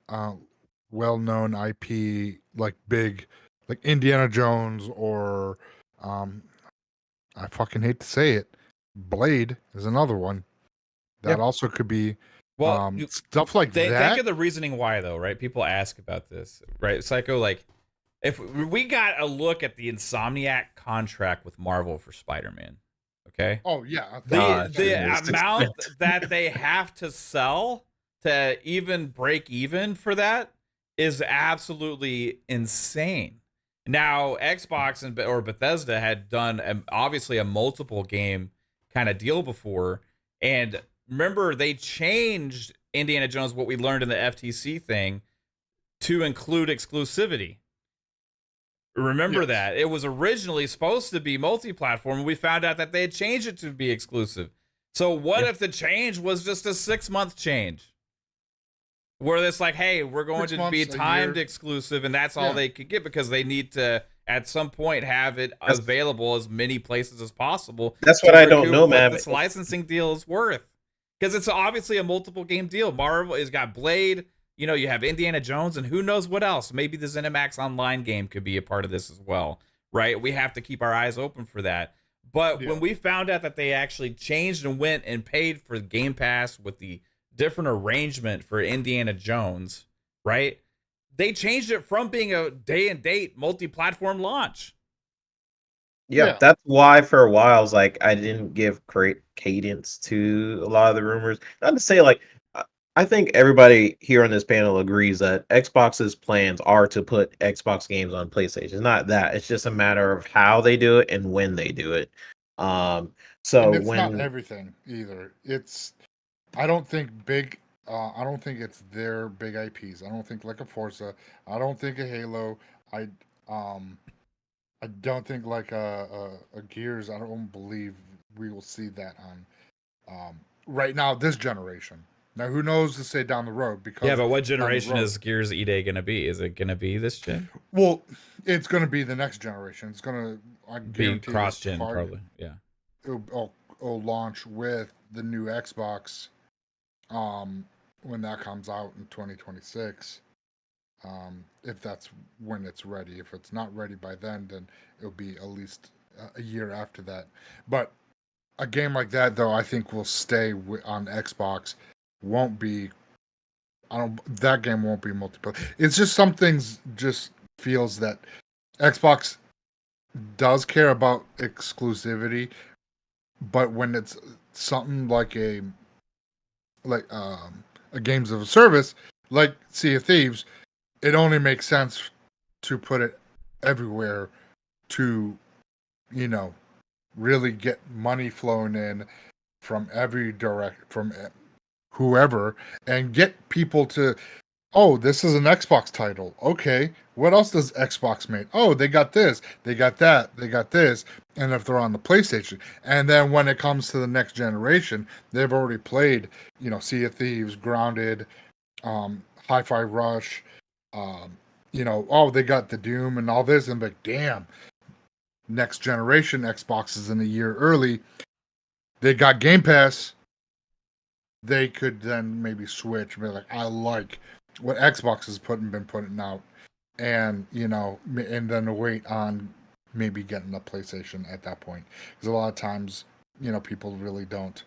well-known IP like big, like Indiana Jones or um, I fucking hate to say it, Blade is another one that Yeah. also could be Well, stuff like think that. of the reasoning why though, right? People ask about this, right? Psycho, like, if we got a look at the Insomniac contract with Marvel for Spider-Man, okay? Oh yeah, The Jesus. amount that they have to sell to even break even for that is absolutely insane. Now, Xbox or Bethesda had done obviously a multiple game kind of deal before, and remember they changed Indiana Jones, what we learned in the FTC thing, to include exclusivity. Remember Yes. that it was originally supposed to be multi-platform, and we found out that they had changed it to be exclusive. So what Yeah. if the change was just a 6-month change, where it's like, hey, we're going 6 to be months, a timed year. exclusive, and that's all Yeah. they could get because they need to at some point have it That's- available as many places as possible. That's to what I don't recoup know, what man. this licensing deal is worth, because it's obviously a multiple game deal. Marvel has got Blade. You know, you have Indiana Jones, and who knows what else. Maybe the ZeniMax Online game could be a part of this as well, right? We have to keep our eyes open for that. But Yeah. when we found out that they actually changed and went and paid for Game Pass with the different arrangement for Indiana Jones, right? They changed it from being a day and date multi-platform launch. Yeah, that's why for a while I was like I didn't give great cadence to a lot of the rumors. Not to say like I think everybody here on this panel agrees that Xbox's plans are to put Xbox games on PlayStation. It's not that. It's just a matter of how they do it and when they do it. So And it's not when everything either. I don't think it's their big IPs. I don't think like a Forza. I don't think a Halo. I um I don't think like a Gears. I don't believe we will see that on right now this generation. Now who knows to say down the road because Yeah, but what down the generation road- is Gears E-Day going to be? Is it going to be this gen? well, it's going to be the next generation. It's going to I Be guarantee cross-gen, probably. Yeah. it'll launch with the new Xbox when that comes out in 2026. If that's when it's ready. If it's not ready by then it'll be at least a year after that. But a game like that, though, I think will stay on Xbox. Won't be. That game won't be multiplayer. It's just some things just feels that Xbox does care about exclusivity, but when it's something like a games of a service like Sea of Thieves, it only makes sense to put it everywhere to, really get money flowing in from from whoever and get people to, oh, this is an Xbox title. Okay, what else does Xbox make? Oh, they got this, they got that, they got this. And if they're on the PlayStation, and then when it comes to the next generation, they've already played, Sea of Thieves, Grounded, Hi-Fi Rush, oh, they got the Doom and all this, and like, damn, next generation Xbox is in a year early. They got Game Pass. They could then maybe switch and be like, I like what Xbox has been putting out, and and then wait on maybe getting a PlayStation at that point, because a lot of times people really don't.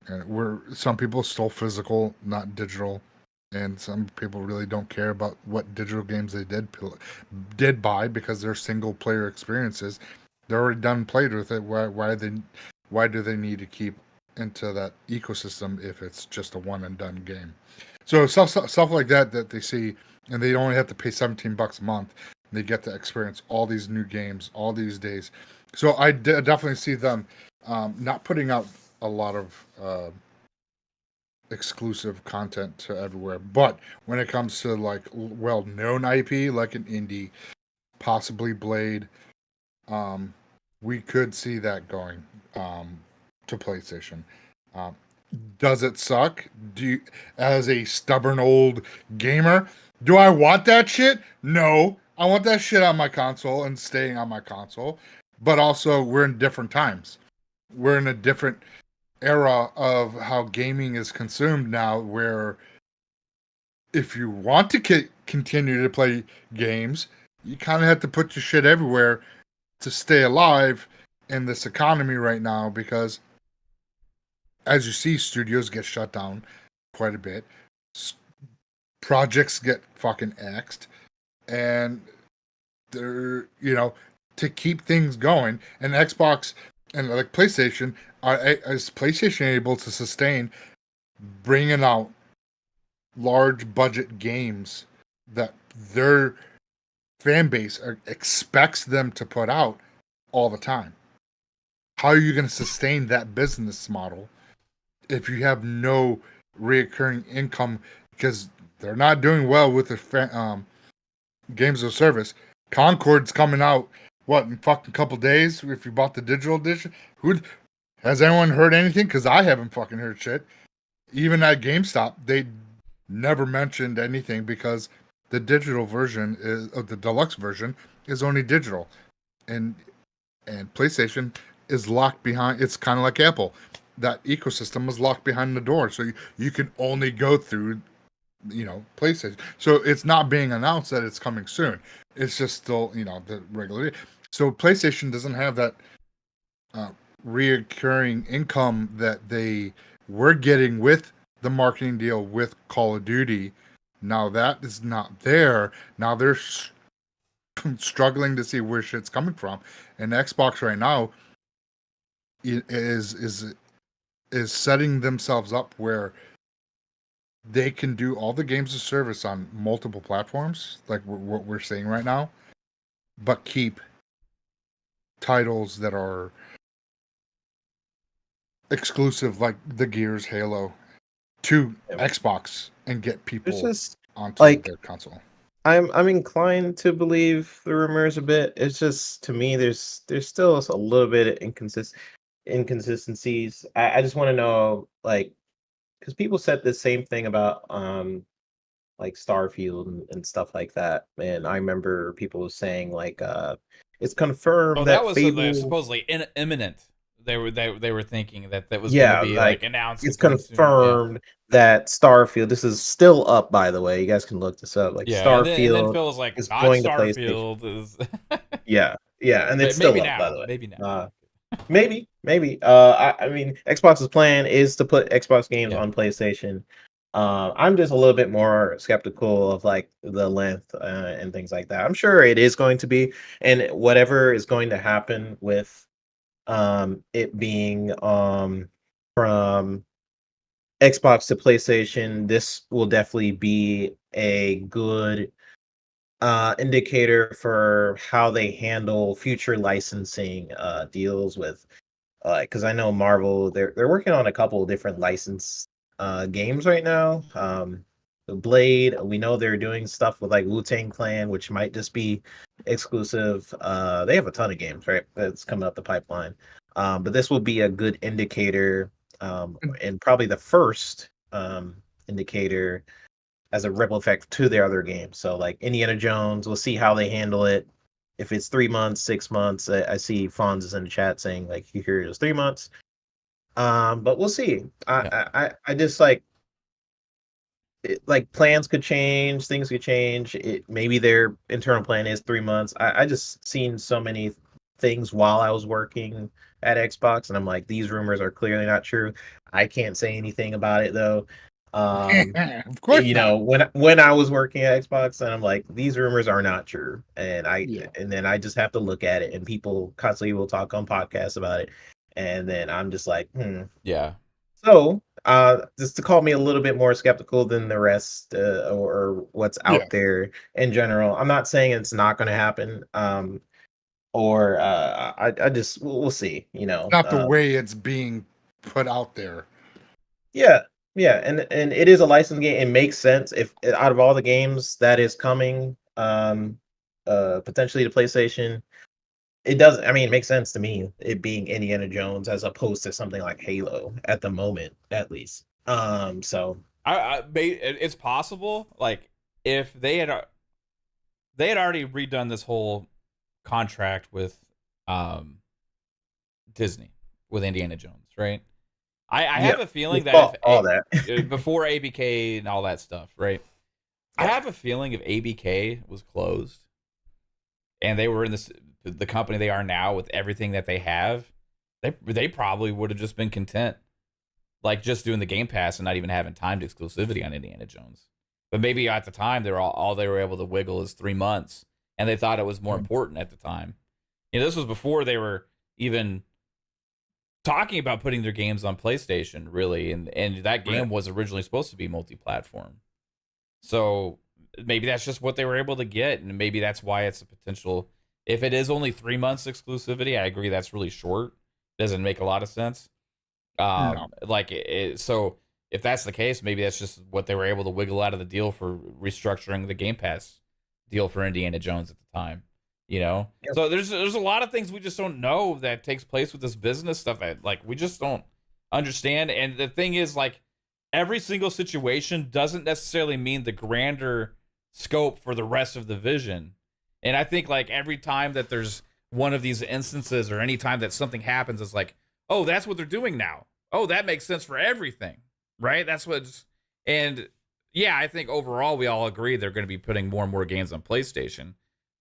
And some people still physical, not digital, and some people really don't care about what digital games they did buy because they're single player experiences. They're already done played with it. Why do they need to keep into that ecosystem if it's just a one and done game? So stuff like that they see, and they only have to pay $17 a month. They get to experience all these new games all these days. So I definitely see them not putting out a lot of exclusive content to everywhere. But when it comes to like well-known IP, like an indie, possibly Blade, we could see that going to PlayStation. Does it suck? As a stubborn old gamer, do I want that shit? No. I want that shit on my console and staying on my console. But also, we're in different times. We're in a different era of how gaming is consumed now, where if you want to continue to play games, you kind of have to put your shit everywhere to stay alive in this economy right now, because as you see, studios get shut down quite a bit. Projects get fucking axed, and they're, to keep things going. And Xbox and like PlayStation, is PlayStation able to sustain bringing out large budget games that their fan base expects them to put out all the time? How are you going to sustain that business model if you have no reoccurring income? Because they're not doing well with the games of service. Concord's coming out, in fucking couple days if you bought the digital edition. Has anyone heard anything? Because I haven't fucking heard shit. Even at GameStop, they never mentioned anything, because the digital version of the deluxe version is only digital, and PlayStation is locked behind. It's kind of like Apple. That ecosystem is locked behind the door, so you can only go through, PlayStation. So it's not being announced that it's coming soon. It's just still, the regular. So PlayStation doesn't have that reoccurring income that they were getting with the marketing deal with Call of Duty. Now that is not there. Now they're struggling to see where shit's coming from. And Xbox right now is setting themselves up where they can do all the games of service on multiple platforms, like what we're seeing right now, but keep titles that are exclusive, like the Gears, Halo, to Xbox, and get people onto their console. I'm inclined to believe the rumors a bit. It's just, to me, there's still a little bit of inconsistencies. I just want to know, like, because people said the same thing about like Starfield and stuff like that. And I remember people saying like it's confirmed that that was Fable supposedly imminent. They were thinking that was going to be like announced. It's confirmed that Starfield. This is still up, by the way. You guys can look this up. Like Starfield. And then Phil was like, is not going Starfield. to PlayStation. yeah, and it's still up, by the way. Maybe now. Maybe. I mean, Xbox's plan is to put Xbox games on PlayStation. I'm just a little bit more skeptical of like the length and things like that. I'm sure it is going to be, and whatever is going to happen with it being from Xbox to PlayStation, this will definitely be a good indicator for how they handle future licensing deals with, because I know Marvel, they're working on a couple of different licensed games right now. The Blade, we know they're doing stuff with like Wu-Tang Clan, which might just be exclusive. They have a ton of games, right? That's coming up the pipeline. But this will be a good indicator, and probably the first indicator as a ripple effect to their other games. So like Indiana Jones, we'll see how they handle it. If it's 3 months, 6 months, I see Fonz is in the chat saying like he hears it's 3 months. But we'll see. I just like plans could change, things could change. Maybe their internal plan is 3 months. I just seen so many things while I was working at Xbox, and I'm like, these rumors are clearly not true. I can't say anything about it though. Of course, when I was working at Xbox, and I'm like, these rumors are not true, and and then I just have to look at it, and people constantly will talk on podcasts about it, and then I'm just like, So, just to call me a little bit more skeptical than the rest, or what's out there in general. I'm not saying it's not going to happen, or I just we'll see. Not the way it's being put out there. Yeah, and it is a licensed game. It makes sense if out of all the games that is coming, potentially to PlayStation, it doesn't. I mean, it makes sense to me. It being Indiana Jones as opposed to something like Halo at the moment, at least. So it's possible. Like if they had already redone this whole contract with Disney with Indiana Jones, right? I have a feeling that if all that before ABK and all that stuff, right? I have a feeling if ABK was closed and they were in the company they are now with everything that they have, they probably would have just been content, like just doing the Game Pass and not even having timed exclusivity on Indiana Jones. But maybe at the time they were all they were able to wiggle is 3 months, and they thought it was more important at the time. You know, this was before they were even talking about putting their games on PlayStation, really, and that game was originally supposed to be multi-platform. So maybe that's just what they were able to get, and maybe that's why it's a potential. If it is only 3 months exclusivity, I agree that's really short. Doesn't make a lot of sense. No. So if that's the case, maybe that's just what they were able to wiggle out of the deal for restructuring the Game Pass deal for Indiana Jones at the time. You know, so there's a lot of things we just don't know that takes place with this business stuff that like we just don't understand. And the thing is, like, every single situation doesn't necessarily mean the grander scope for the rest of the vision. And I think like every time that there's one of these instances or any time that something happens, it's like, oh, that's what they're doing now. Oh, that makes sense for everything, right? That's what's, and yeah, I think overall we all agree they're going to be putting more and more games on PlayStation,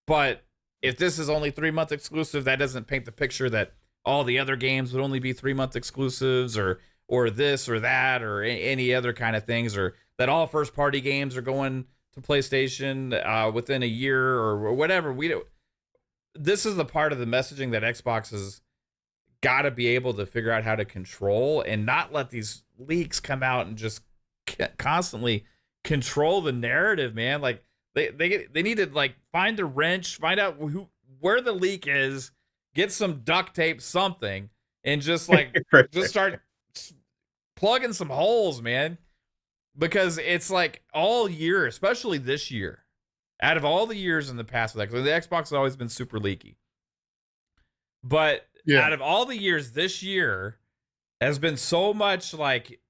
but if this is only 3 month exclusive, that doesn't paint the picture that all the other games would only be 3 month exclusives or this or that or any other kind of things, or that all first party games are going to PlayStation within a year or whatever. We don't. This is the part of the messaging that Xbox has got to be able to figure out how to control and not let these leaks come out and just constantly control the narrative, man. Like they need to like find a wrench, find out where the leak is, get some duct tape, something, and just like just start plugging some holes, man. Because it's like all year, especially this year, out of all the years in the past, like the Xbox has always been super leaky. But out of all the years, this year has been so much like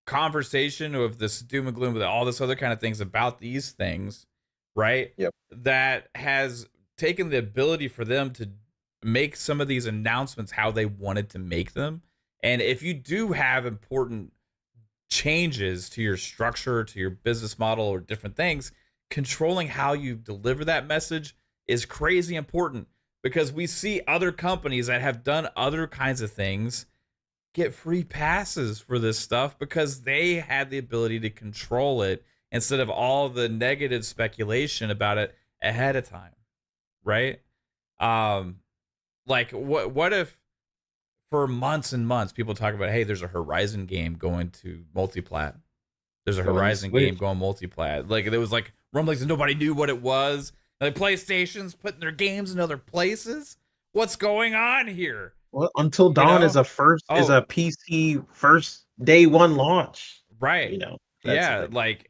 conversation of this doom and gloom with all this other kind of things about these things, right? Yep. That has taken the ability for them to make some of these announcements how they wanted to make them. And if you do have important changes to your structure, to your business model, or different things, controlling how you deliver that message is crazy important, because we see other companies that have done other kinds of things get free passes for this stuff because they had the ability to control it instead of all the negative speculation about it ahead of time, right? Like what if for months and months people talk about, hey, there's a Horizon game going to multiplat. There's a Horizon game going multiplat. Like there was like rumblings and nobody knew what it was. Like PlayStation's putting their games in other places. What's going on here? Well, Until Dawn is a PC first day one launch. Right. You know. Yeah, like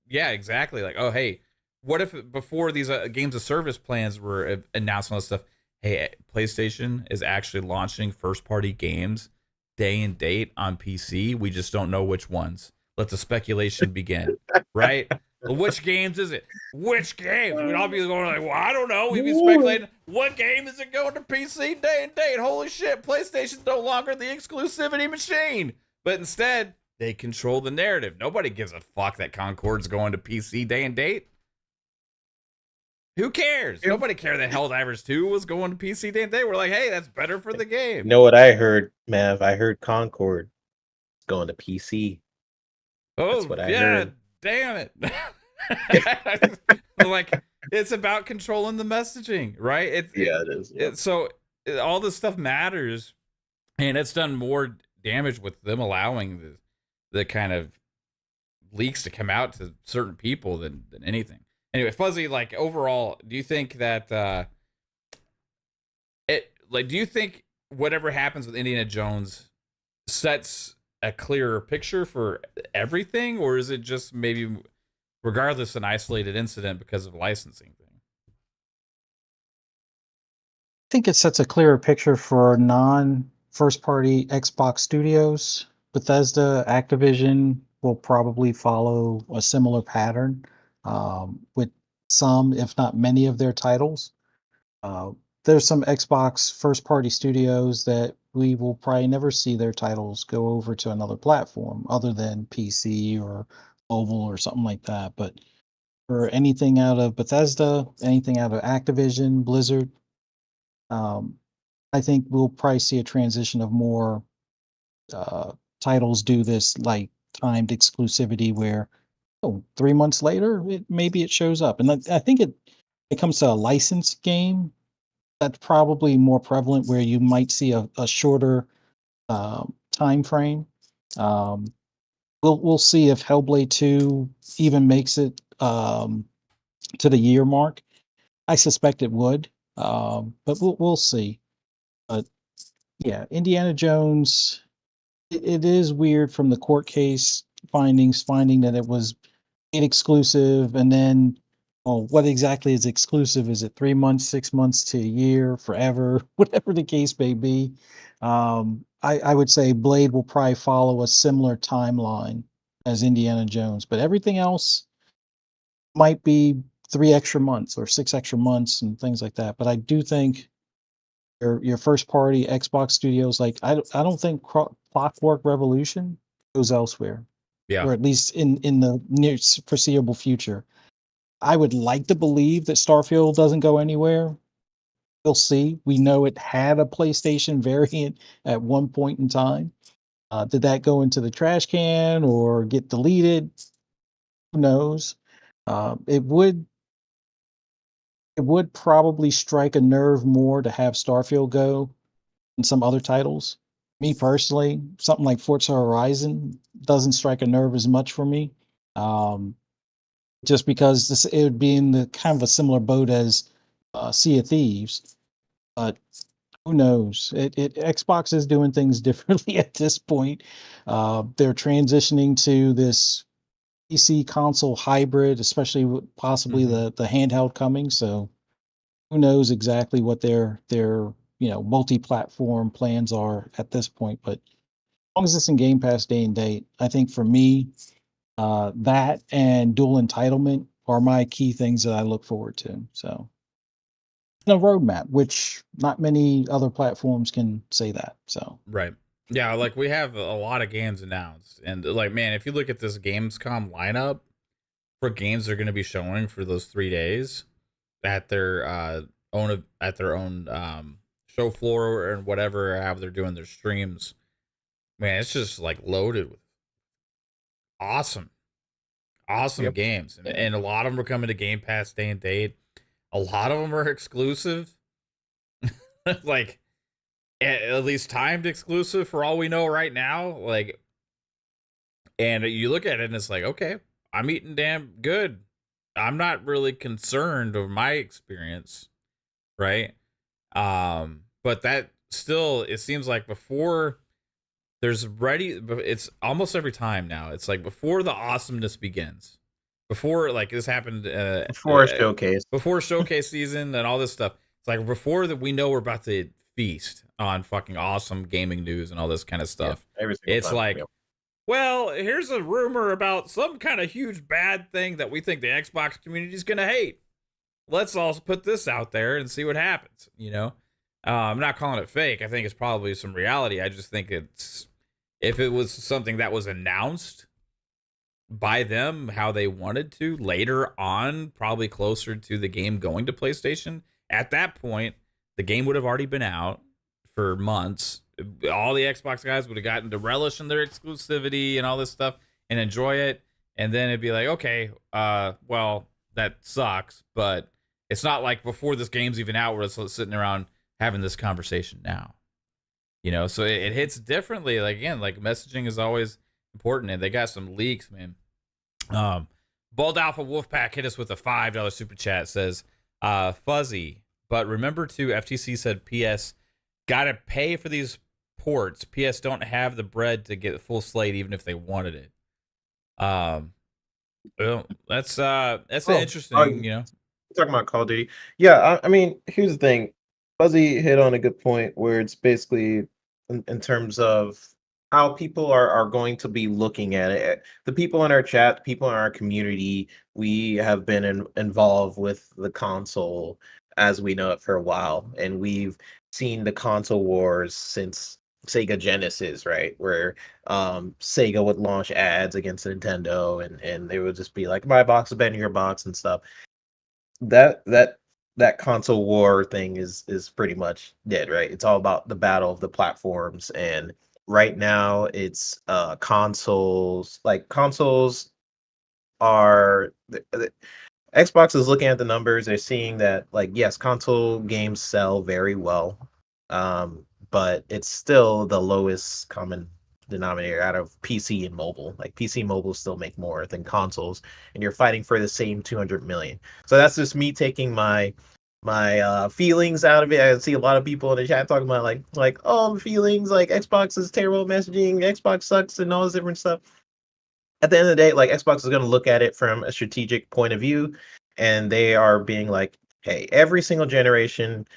yeah, exactly. Like, oh hey, what if before these games of service plans were announced and all this stuff, hey, PlayStation is actually launching first party games day and date on PC. We just don't know which ones. Let the speculation begin. Right? Which games is it? Which games? We'd all be going like, well, I don't know. We'd be speculating. What game is it going to PC day and date? Holy shit, PlayStation's no longer the exclusivity machine. But instead, they control the narrative. Nobody gives a fuck that Concord's going to PC day and date. Who cares? Nobody cared that Helldivers 2 was going to PC day and date. We're like, hey, that's better for the game. You know what I heard, Mav? I heard Concord is going to PC. Oh, that's what I heard. Damn it. Like, it's about controlling the messaging, right? It is. Yeah. So all this stuff matters, and it's done more damage with them allowing the kind of leaks to come out to certain people than anything. Anyway, Fuzzy, like overall, do you think that do you think whatever happens with Indiana Jones sets a clearer picture for everything, or is it just maybe regardless an isolated incident because of licensing thing? think it sets a clearer picture for non first party Xbox studios. Bethesda, Activision will probably follow a similar pattern with some, if not many, of their titles. Uh, there's some Xbox first party studios that we will probably never see their titles go over to another platform other than PC or mobile or something like that. But for anything out of Bethesda, anything out of Activision, Blizzard, um, I think we'll probably see a transition of more uh, titles do this like timed exclusivity where 3 months later maybe it shows up, and I think it comes to a licensed game that's probably more prevalent where you might see a shorter time frame. Um, we'll see if Hellblade 2 even makes it to the year mark. I suspect it would, but we'll see. But yeah, Indiana Jones. It is weird from the court case findings, finding that it was exclusive, and then, well, what exactly is exclusive? Is it 3 months, 6 months to a year, forever, whatever the case may be? I would say Blade will probably follow a similar timeline as Indiana Jones, but everything else might be 3 extra months or 6 extra months and things like that. But I do think your first party Xbox studios, like I don't think Clockwork Revolution goes elsewhere, Yeah. or at least in the near foreseeable future. I would like to believe that Starfield doesn't go anywhere. We'll see. We know it had a PlayStation variant at one point in time. Did that go into the trash can or get deleted? Who knows? It would probably strike a nerve more to have Starfield go than some other titles. Me personally, something like Forza Horizon doesn't strike a nerve as much for me. Just because it would be in the kind of a similar boat as Sea of Thieves. But who knows? Xbox is doing things differently at this point. They're transitioning to this PC console hybrid, especially with possibly the handheld coming. So who knows exactly what their multi-platform plans are at this point. But as long as it's in Game Pass day and date, I think for me, that and dual entitlement are my key things that I look forward to. So, and a roadmap, which not many other platforms can say that. So, Right. Yeah, like we have a lot of games announced, and like, man, if you look at this Gamescom lineup for games they're going to be showing for those 3 days at their own show floor and whatever, how they're doing their streams, man, it's just like loaded with awesome Yep. games, and a lot of them are coming to Game Pass day and date. A lot of them are exclusive, like at least timed exclusive for all we know right now. Like, and you look at it and it's like, okay, I'm eating damn good. I'm not really concerned of my experience, right? But that still, it seems like before there's ready, it's almost every time now. It's like before the awesomeness begins, before like this happened Before a showcase. before showcase season and all this stuff. It's like before that we know we're about to feast on fucking awesome gaming news and all this kind of stuff. Every single It's time. like, well, here's a rumor about some kind of huge bad thing that we think the Xbox community is going to hate. Let's also put this out there and see what happens, you know? I'm not calling it fake. I think it's probably some reality. I just think it's, if it was something that was announced by them how they wanted to later on, probably closer to the game going to PlayStation, at that point, the game would have already been out for months. All the Xbox guys would have gotten to relish in their exclusivity and all this stuff and enjoy it. And then it'd be like, okay, well, that sucks, but it's not like before this game's even out, we're just sitting around having this conversation now. You know, so it hits differently. Like, again, like messaging is always important, and they got some leaks, man. Bald Alpha Wolfpack hit us with a $5 super chat. Says, fuzzy, but remember too, FTC said PS gotta pay for these ports. PS don't have the bread to get a full slate even if they wanted it. Well, that's interesting, you know. Talking about Call of Duty. Yeah, I mean, here's the thing. Fuzzy hit on a good point where it's basically in terms of how people are going to be looking at it. The people in our chat, the people in our community, we have been involved with the console as we know it for a while, and we've seen the console wars since Sega Genesis, right? Where Sega would launch ads against Nintendo, and they would just be like, "My box is better than your box" and stuff. That console war thing is pretty much dead, right? It's all about the battle of the platforms, and right now it's consoles. Like consoles are Xbox is looking at the numbers. They're seeing that, like, yes, console games sell very well, but it's still the lowest common denominator out of PC and mobile. Like PC and mobile still make more than consoles, and you're fighting for the same 200 million. So that's just me taking my feelings out of it. I see a lot of people in the chat talking about like oh, feelings, like Xbox is terrible at messaging, Xbox sucks, and all this different stuff. At the end of the day, like Xbox is going to look at it from a strategic point of view, and they are being like, hey, every single generation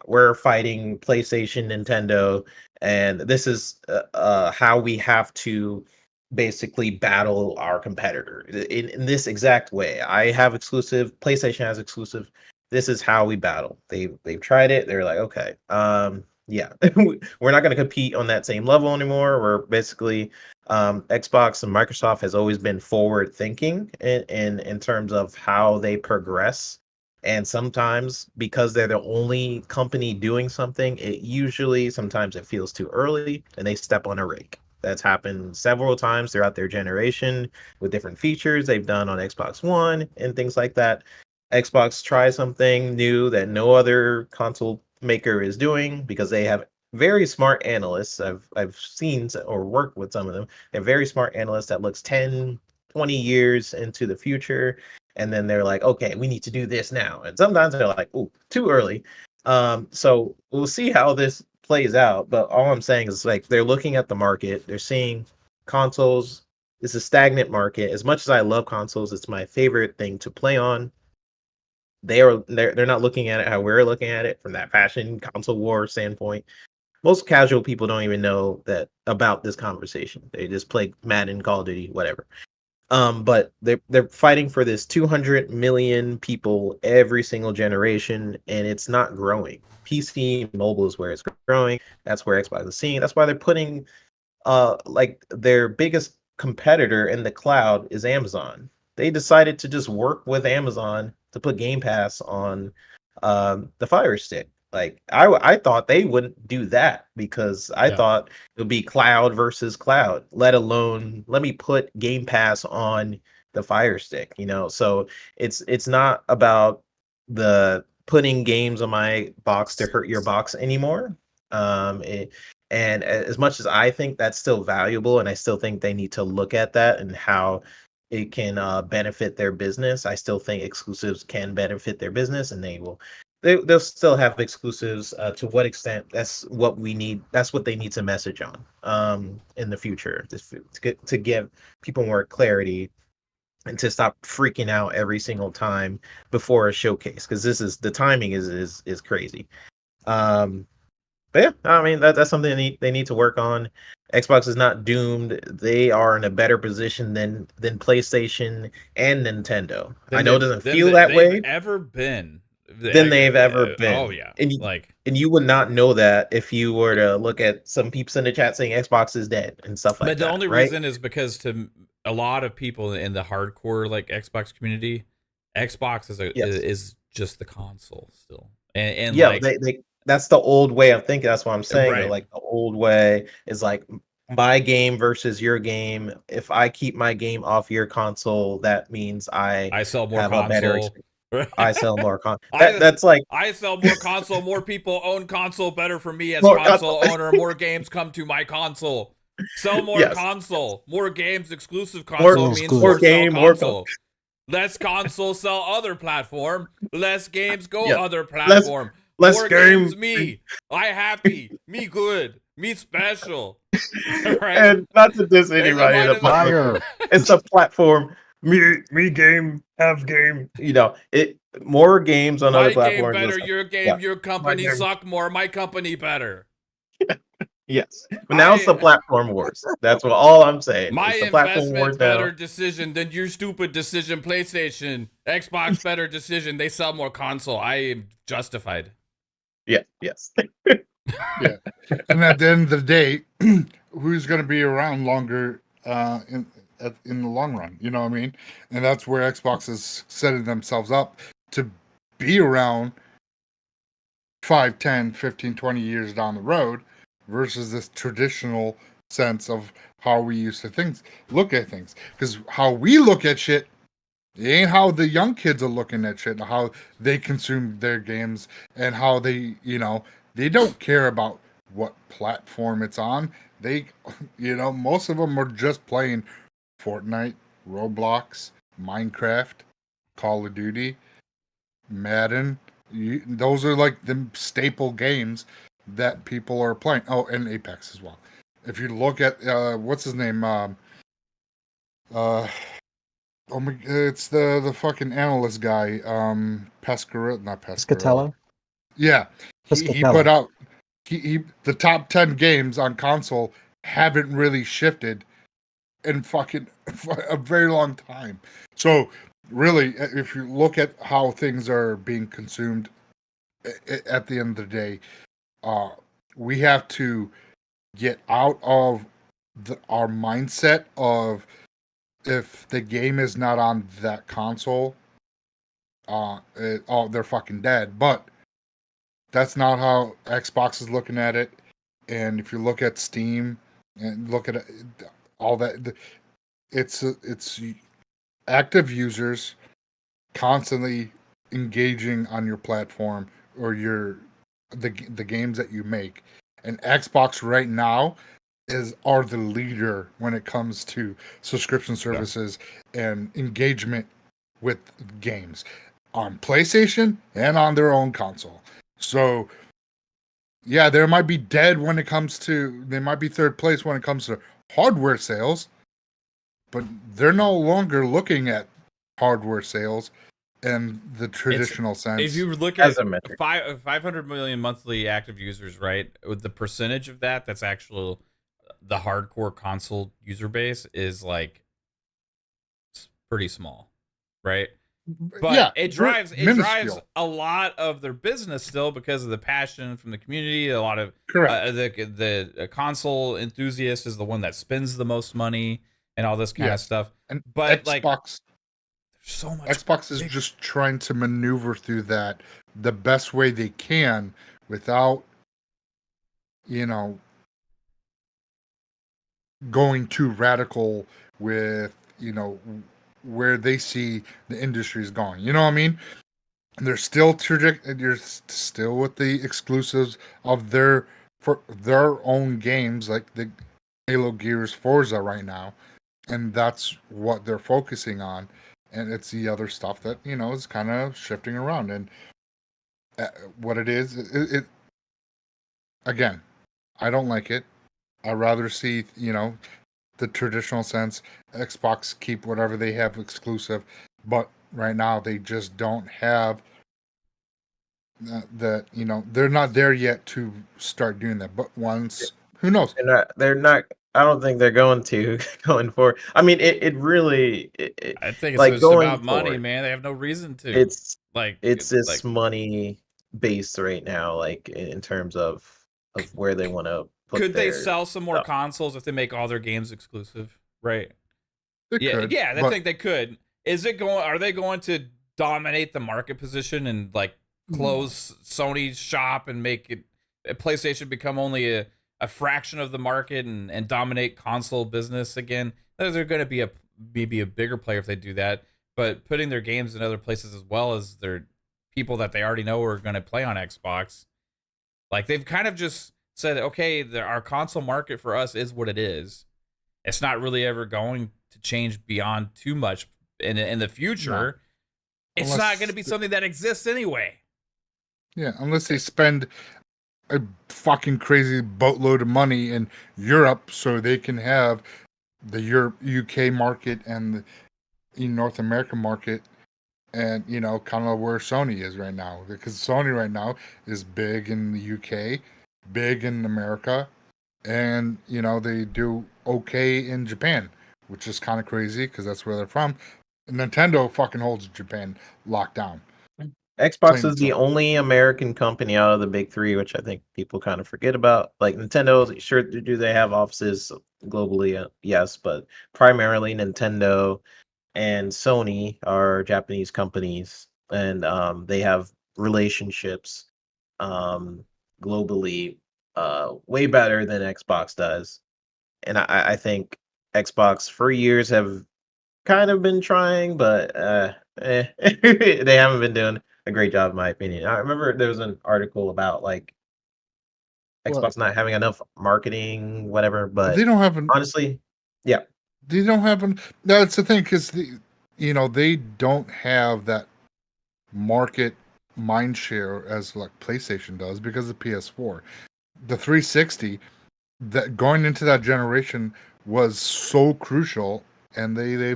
we're fighting PlayStation, Nintendo, and this is how we have to basically battle our competitor in this exact way. I have exclusive, PlayStation has exclusive. This is how we battle. They've tried it. They're like, okay, yeah, we're not going to compete on that same level anymore. We're basically Xbox and Microsoft has always been forward thinking in terms of how they progress. And sometimes because they're the only company doing something, it usually sometimes it feels too early and they step on a rake. That's happened several times throughout their generation with different features they've done on Xbox One and things like that. Xbox tries something new that no other console maker is doing because they have very smart analysts. I've seen or worked with some of them. They're very smart analysts that looks 10, 20 years into the future. And then they're like, okay, we need to do this now. And sometimes they're like, oh, too early. So we'll see how this plays out. But all I'm saying is, like, they're looking at the market. They're seeing consoles. It's a stagnant market. As much as I love consoles, it's my favorite thing to play on. They're not looking at it how we're looking at it from that fashion console war standpoint. Most casual people don't even know that about this conversation. They just play Madden, Call of Duty, whatever. But they're fighting for this 200 million people every single generation, and it's not growing. PC, mobile is where it's growing. That's where Xbox is seeing. That's why they're putting like their biggest competitor in the cloud is Amazon. They decided to just work with Amazon to put Game Pass on the Fire Stick. Like I thought they wouldn't do that because I thought it would be cloud versus cloud, let alone let me put Game Pass on the Fire Stick, you know. So it's not about the putting games on my box to hurt your box anymore. And as much as I think that's still valuable, and I still think they need to look at that and how it can benefit their business, I still think exclusives can benefit their business, and they'll still have exclusives. To what extent? That's what we need. That's what they need to message on in the future, to give people more clarity and to stop freaking out every single time before a showcase, because the timing is crazy. But yeah, I mean that's something they need to work on. Xbox is not doomed. They are in a better position than PlayStation and Nintendo. I know it doesn't feel that way. Ever been Than they've ever been. Oh yeah, and you would not know that if you were to look at some peeps in the chat saying Xbox is dead and stuff like that. But the only right? reason is because to a lot of people in the hardcore like Xbox community, Xbox is just the console still. And yeah, like, they that's the old way of thinking. That's what I'm saying. Right. Like the old way is like my game versus your game. If I keep my game off your console, that means I sell more have console. a better experience. I sell more console. That's like I sell more console. More people own console. Better for me as More console owner. More games come to my console. Sell more console. More games. Exclusive console means more game, more console. Less console, sell other platform. Less games go other platform. Less more games, me. I happy. Me good. Me special. Right? And not to diss anybody in a fire. It's a platform. Me game, have game. You know, more games on My other game platforms. better, Listen, your game, yeah. your company game. suck more, my company better. Yes, but now it's the platform wars. That's all I'm saying. My It's the platform investment wars now. better decision than your stupid decision, PlayStation. Xbox better decision. They sell more console. I am justified. Yeah, yes. Yeah. And at the end of the day, who's going to be around longer in the long run? You know what I mean? And that's where Xbox is setting themselves up to be around 5, 10, 15, 20 years down the road versus this traditional sense of how we used to look at things. Because how we look at shit, it ain't how the young kids are looking at shit, and how they consume their games, and how they, they don't care about what platform it's on. They, most of them are just playing Fortnite, Roblox, Minecraft, Call of Duty, Madden. Those are like the staple games that people are playing. Oh, and Apex as well. If you look at what's his name, oh my, it's the fucking analyst guy, not Pescara. Scatello. Yeah, he Piscatello. put out the top 10 games on console haven't really shifted in fucking a very long time. So really, if you look at how things are being consumed, at the end of the day, we have to get out of our mindset of if the game is not on that console, they're fucking dead. But that's not how Xbox is looking at it. And if you look at Steam and look at all that, it's active users constantly engaging on your platform or the games that you make. And Xbox right now are the leader when it comes to subscription services and engagement with games on PlayStation and on their own console. So yeah, they might be third place when it comes to hardware sales, but they're no longer looking at hardware sales in the traditional sense. If you look at As a metric. 500 million monthly active users, right? With the percentage of that's actual the hardcore console user base is like pretty small, right? But yeah, it drives minuscule. a lot of their business still because of the passion from the community. A lot of Correct. The console enthusiast is the one that spends the most money and all this kind of stuff. And But Xbox, there's so much. Xbox is just trying to maneuver through that the best way they can without, going too radical with, where they see the industry is going. You know what I mean? And they're still you're still with the exclusives of their own games, like the Halo, Gears, Forza right now, and that's what they're focusing on. And it's the other stuff that is kind of shifting around. And what it is, it again, I don't like it. I'd rather see the traditional sense, Xbox keep whatever they have exclusive, but right now they just don't have that. They're not there yet to start doing that. But once, who knows? They're not. I don't think they're going to going forward. I mean, it really. I think it's like just going about money, forward, man. They have no reason to. It's it's this money based right now, like in terms of where they want to. Could they sell some more consoles if they make all their games exclusive? Right. They could, I think they could. Are they going to dominate the market position and like close Sony's shop and make PlayStation become only a fraction of the market and dominate console business again? They're going to be maybe a bigger player if they do that, but putting their games in other places as well as their people that they already know are going to play on Xbox, like they've kind of just said, okay, our console market for us is what it is. It's not really ever going to change beyond too much in the future. No. It's not going to be something that exists anyway. Yeah, unless they spend a fucking crazy boatload of money in Europe so they can have the UK market and the North American market and kind of where Sony is right now, because Sony right now is big in the UK, big in America, and they do okay in Japan, which is kind of crazy because that's where they're from. Nintendo fucking holds Japan locked down. Xbox Plain is the so. only American company out of the big three, which I think people kind of forget about. Like Nintendo, sure, do they have offices globally? Yes, but primarily Nintendo and Sony are Japanese companies, and they have relationships globally way better than Xbox does. And I think Xbox for years have kind of been trying, but they haven't been doing a great job, in my opinion. I remember there was an article about like Well, Xbox not having enough marketing, whatever. But they don't have an. honestly, yeah, They don't have an. That's the thing, because they don't have that market mind share as like PlayStation does because of PS4. The 360, that going into that generation was so crucial, and they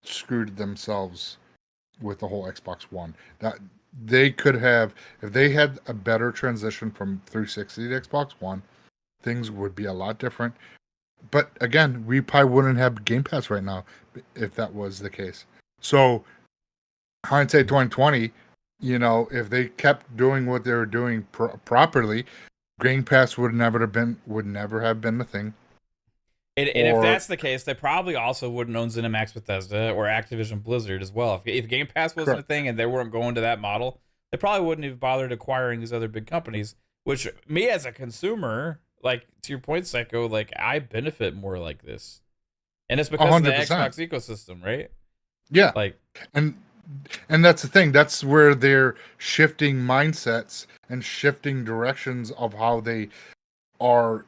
screwed themselves with the whole Xbox One. That they could have, if they had a better transition from 360 to Xbox One, things would be a lot different. But again, we probably wouldn't have Game Pass right now if that was the case. So hindsight 2020, if they kept doing what they were doing properly, Game Pass would never have been a thing. And if that's the case, they probably also wouldn't own ZeniMax Bethesda or Activision Blizzard as well. If Game Pass wasn't Correct. a thing and they weren't going to that model, they probably wouldn't have bothered acquiring these other big companies. Which me as a consumer, like to your point, Psycho, like I benefit more like this, and it's because of the 100%. Xbox ecosystem, right? Yeah, Like, and that's the thing. That's where they're shifting mindsets and shifting directions of how they are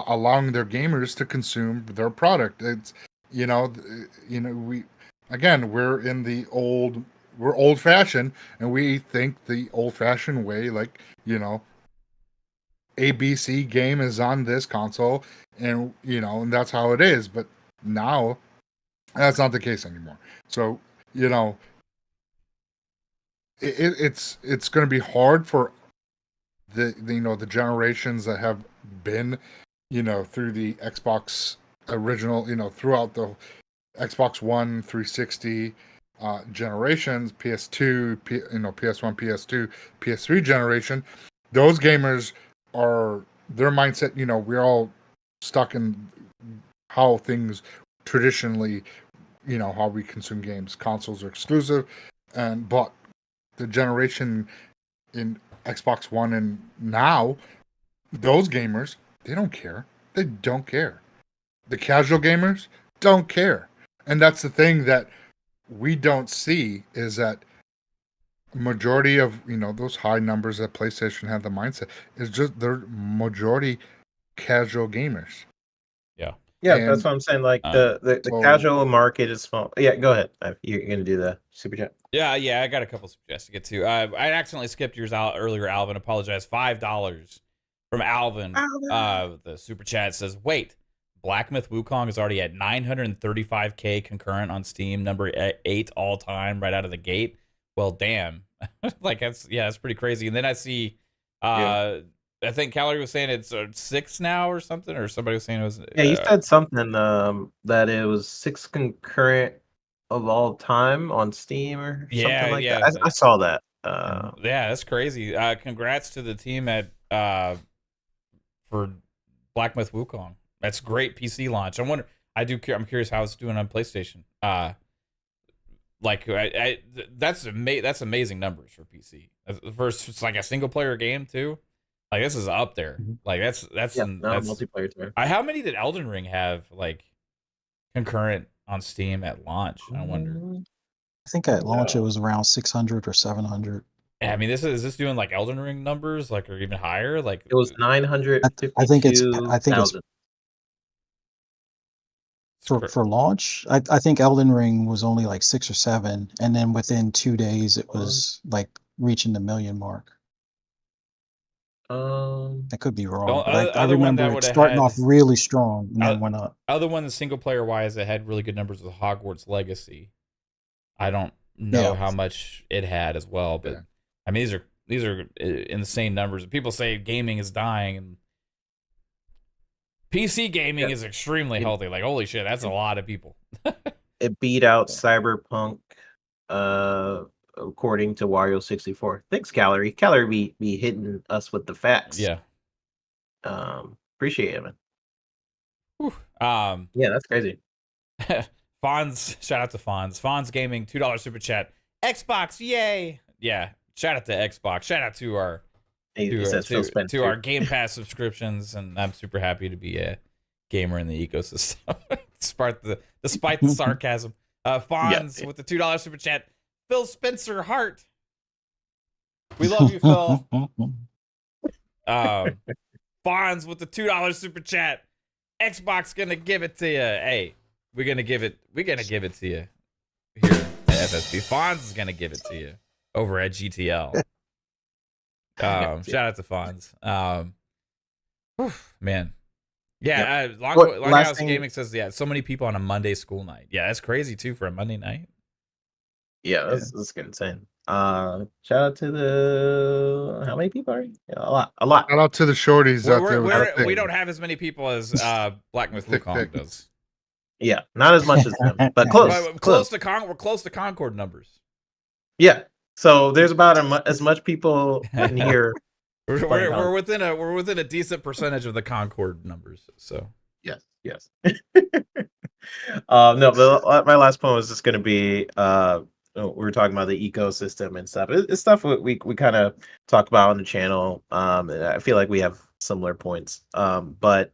allowing their gamers to consume their product. It's we're old fashioned, and we think the old fashioned way, like ABC game is on this console, and and that's how it is. But now that's not the case anymore. So it's going to be hard for the generations that have been through the Xbox original, throughout the Xbox One, 360 generations, PS2, PS1, PS2, PS3 generation. Those gamers are, their mindset, we're all stuck in how things traditionally, how we consume games. Consoles are exclusive, but the generation in Xbox One and now, those gamers, they don't care. They don't care. The casual gamers don't care. And that's the thing that we don't see, is that majority of, those high numbers that PlayStation have the mindset is just they're majority casual gamers. yeah, And that's what I'm saying. Like the so- casual market is small. Yeah, go ahead. You're gonna do the super chat. yeah, I got a couple suggestions to get to. I accidentally skipped yours out earlier, Alvin. Apologize. $5 from Alvin. The super chat says, "Wait, Black Myth Wukong is already at 935K concurrent on Steam, number 8 all time, right out of the gate. Well, damn, like that's pretty crazy." And then I see, I think Calorie was saying it's 6 now or something, or somebody was saying it was. Yeah, you said something that it was 6 concurrent of all time on Steam or something like that. I saw that. Yeah, that's crazy. Congrats to the team at for Black Myth Wukong. That's great PC launch. I'm curious how it's doing on PlayStation. That's amazing numbers for PC. First, it's like a single player game too. Like this is up there. Like that's multiplayer too. How many did Elden Ring have like concurrent on Steam at launch? I wonder. I think at launch it was around 600 or 700. Yeah, I mean, is this doing like Elden Ring numbers, like, or even higher? Like It was 952,000. I think it's for launch. I think Elden Ring was only like 6 or 7, and then within 2 days it was like reaching the million mark. I could be wrong, The but I other one that remember it would've starting had- off really strong and then Uh, went up. Other one, the single player wise, that had really good numbers was Hogwarts Legacy. I don't know Yeah. how much it had as well, but Yeah. I mean these are insane numbers. People say gaming is dying, and PC gaming is extremely healthy. Like holy shit, that's a lot of people. It beat out Cyberpunk, according to Wario64. Thanks, Calorie. Calorie be hitting us with the facts. Yeah. Appreciate it, man. Whew. Yeah, that's crazy. Fonz, shout out to Fonz. Fonz Gaming, $2 super chat. Xbox, yay! Yeah, shout out to Xbox. Shout out to our It says Phil Spencer. to our Game Pass subscriptions, and I'm super happy to be a gamer in the ecosystem. Despite the sarcasm. Fonz with the $2 super chat. Phil Spencer Hart. We love you, Phil. Fonz with the $2 super chat. Xbox gonna give it to you. Hey, we're gonna give it to you here at FSP. Fonz is gonna give it to you over at GTL. Shout out to Fonz. Man. Yeah, Longhouse Gaming says, so many people on a Monday school night. Yeah, that's crazy too for a Monday night. Yeah, that's insane. Shout out to the how many people are you? Yeah, a lot. Shout out to the shorties out there. We don't have as many people as Black Myth Wukong does. Yeah, not as much as them, but close. Close to We're close to Concord numbers. Yeah, so there's about as much people in here. We're within a decent percentage of the Concord numbers. So yes. No, but my last point was just going to be we were talking about the ecosystem and stuff. It's stuff we kind of talk about on the channel. And I feel like we have similar points. But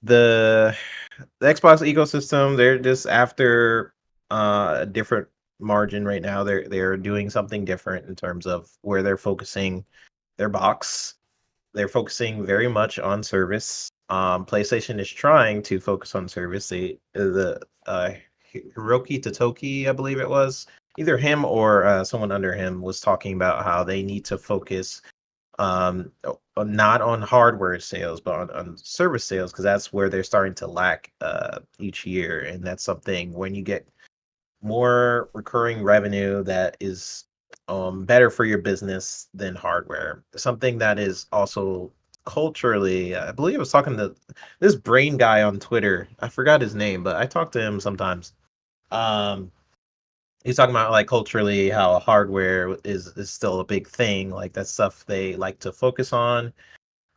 the Xbox ecosystem, they're just after a different margin right now. They're doing something different in terms of where they're focusing their box. They're focusing very much on service. PlayStation is trying to focus on service. Hiroki Totoki, I believe it was, either him or someone under him was talking about how they need to focus not on hardware sales, but on service sales, because that's where they're starting to lack each year. And that's something when you get more recurring revenue that is better for your business than hardware. Something that is also culturally, I believe I was talking to this brain guy on Twitter. I forgot his name, but I talk to him sometimes. He's talking about like culturally how hardware is still a big thing. Like that's stuff they like to focus on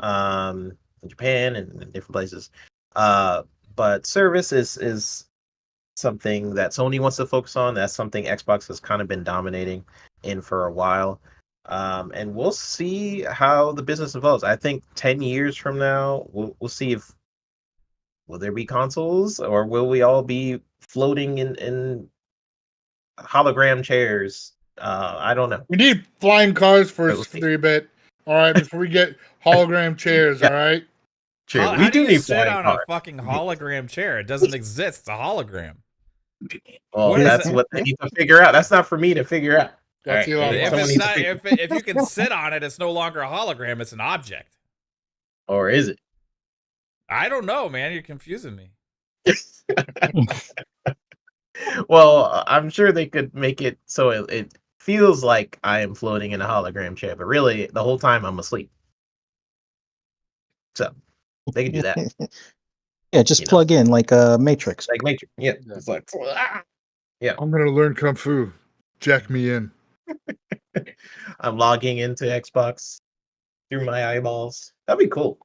in Japan and in different places. But service is something that Sony wants to focus on. That's something Xbox has kind of been dominating in for a while. And we'll see how the business evolves. I think 10 years from now, we'll see if will there be consoles or will we all be floating in hologram chairs? I don't know. We need flying cars first, 3-bit. All right, before we get hologram chairs. All right. True. How We do you need sit flying on cars. a fucking hologram chair. It doesn't exist. It's a hologram. Well, What is that's that? what they need to figure out. That's not for me to figure out. That's All right. Elon If Musk. Someone it's needs to not, figure- if you can sit on it, it's no longer a hologram. It's an object. Or is it? I don't know, man. You're confusing me. Well, I'm sure they could make it so it feels like I am floating in a hologram chair, but really the whole time I'm asleep. So they can do that. Yeah, just You know. plug in like a Matrix. Like Matrix. Yeah. It's like I'm gonna learn kung fu. Jack me in. I'm logging into Xbox through my eyeballs. That'd be cool.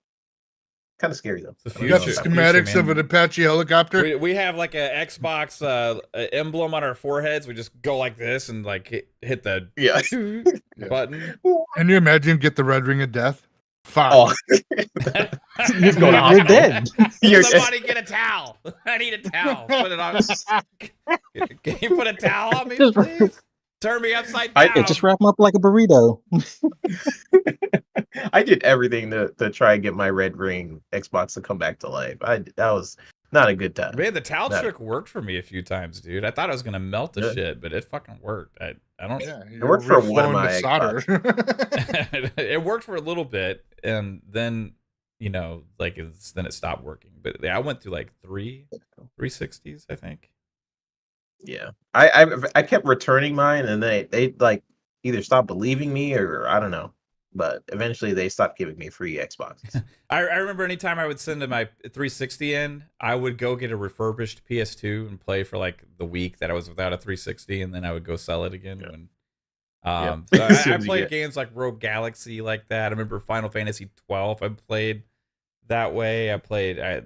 Kind of scary though. It's the You got the future. schematics Future, of man. an Apache helicopter. We have like a Xbox emblem on our foreheads. We just go like this and like hit the Yeah. button. Can you imagine get the red ring of death? Fuck. Oh. You're, go to you're dead. Somebody get a towel. I need a towel. Put it on. Can you put a towel on me, Just- please? Turn me upside down. Yeah, just wrap them up like a burrito. I did everything to try and get my Red Ring Xbox to come back to life. That was not a good time. Man, the towel Not- trick worked for me a few times, dude. I thought I was gonna melt the Really? shit, but it fucking worked. I don't. Yeah, It worked for one of reflowing my the solder. It worked for a little bit, and then like then it stopped working. But yeah, I went through like 360s, I think. Yeah, I kept returning mine, and they like either stopped believing me or I don't know. But eventually, they stopped giving me free Xboxes. I remember anytime I would send my 360 in, I would go get a refurbished PS2 and play for like the week that I was without a 360, and then I would go sell it again. Yeah. When, Yeah. so As I soon as you played get- games like Rogue Galaxy like that. I remember Final Fantasy 12. I played that way.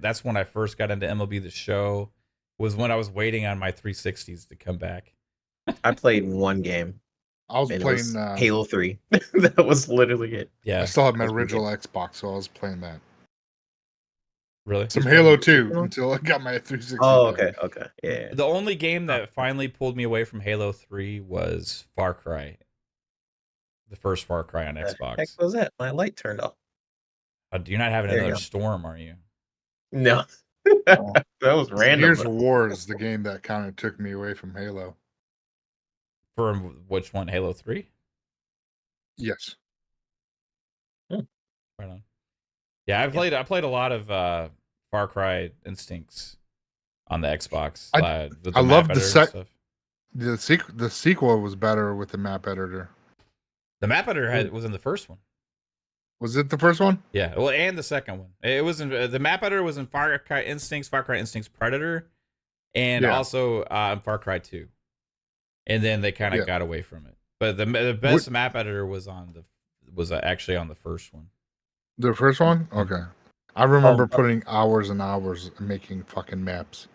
That's when I first got into MLB The Show. Was when I was waiting on my 360s to come back. I played one game. I was And it playing was Halo 3. That was literally it. Yeah, I still have my That's pretty original Xbox, so I was playing that. really. Some Halo 2 until I got my 360. Oh, back. okay. Yeah. The only game that finally pulled me away from Halo 3 was Far Cry. The first Far Cry on What the Xbox. heck was that? My light turned off. You're not having There you another go. storm, are you? No. Oh. That was random. Gears of War is the game that kind of took me away from Halo. For which one? Halo 3? Yes. Right on. Yeah, I played a lot of Far Cry Instincts on the Xbox. With I map love the editor and stuff. The sequel was better with the map editor. The map editor was in the first one. Was it the first one? Yeah, well, and the second one. It was in the map editor was in Far Cry Instincts Predator, and Yeah. also Far Cry 2. And then they kind of Yeah. got away from it. But the best map editor was actually on the first one. The first one? Okay. I remember putting hours and hours making fucking maps.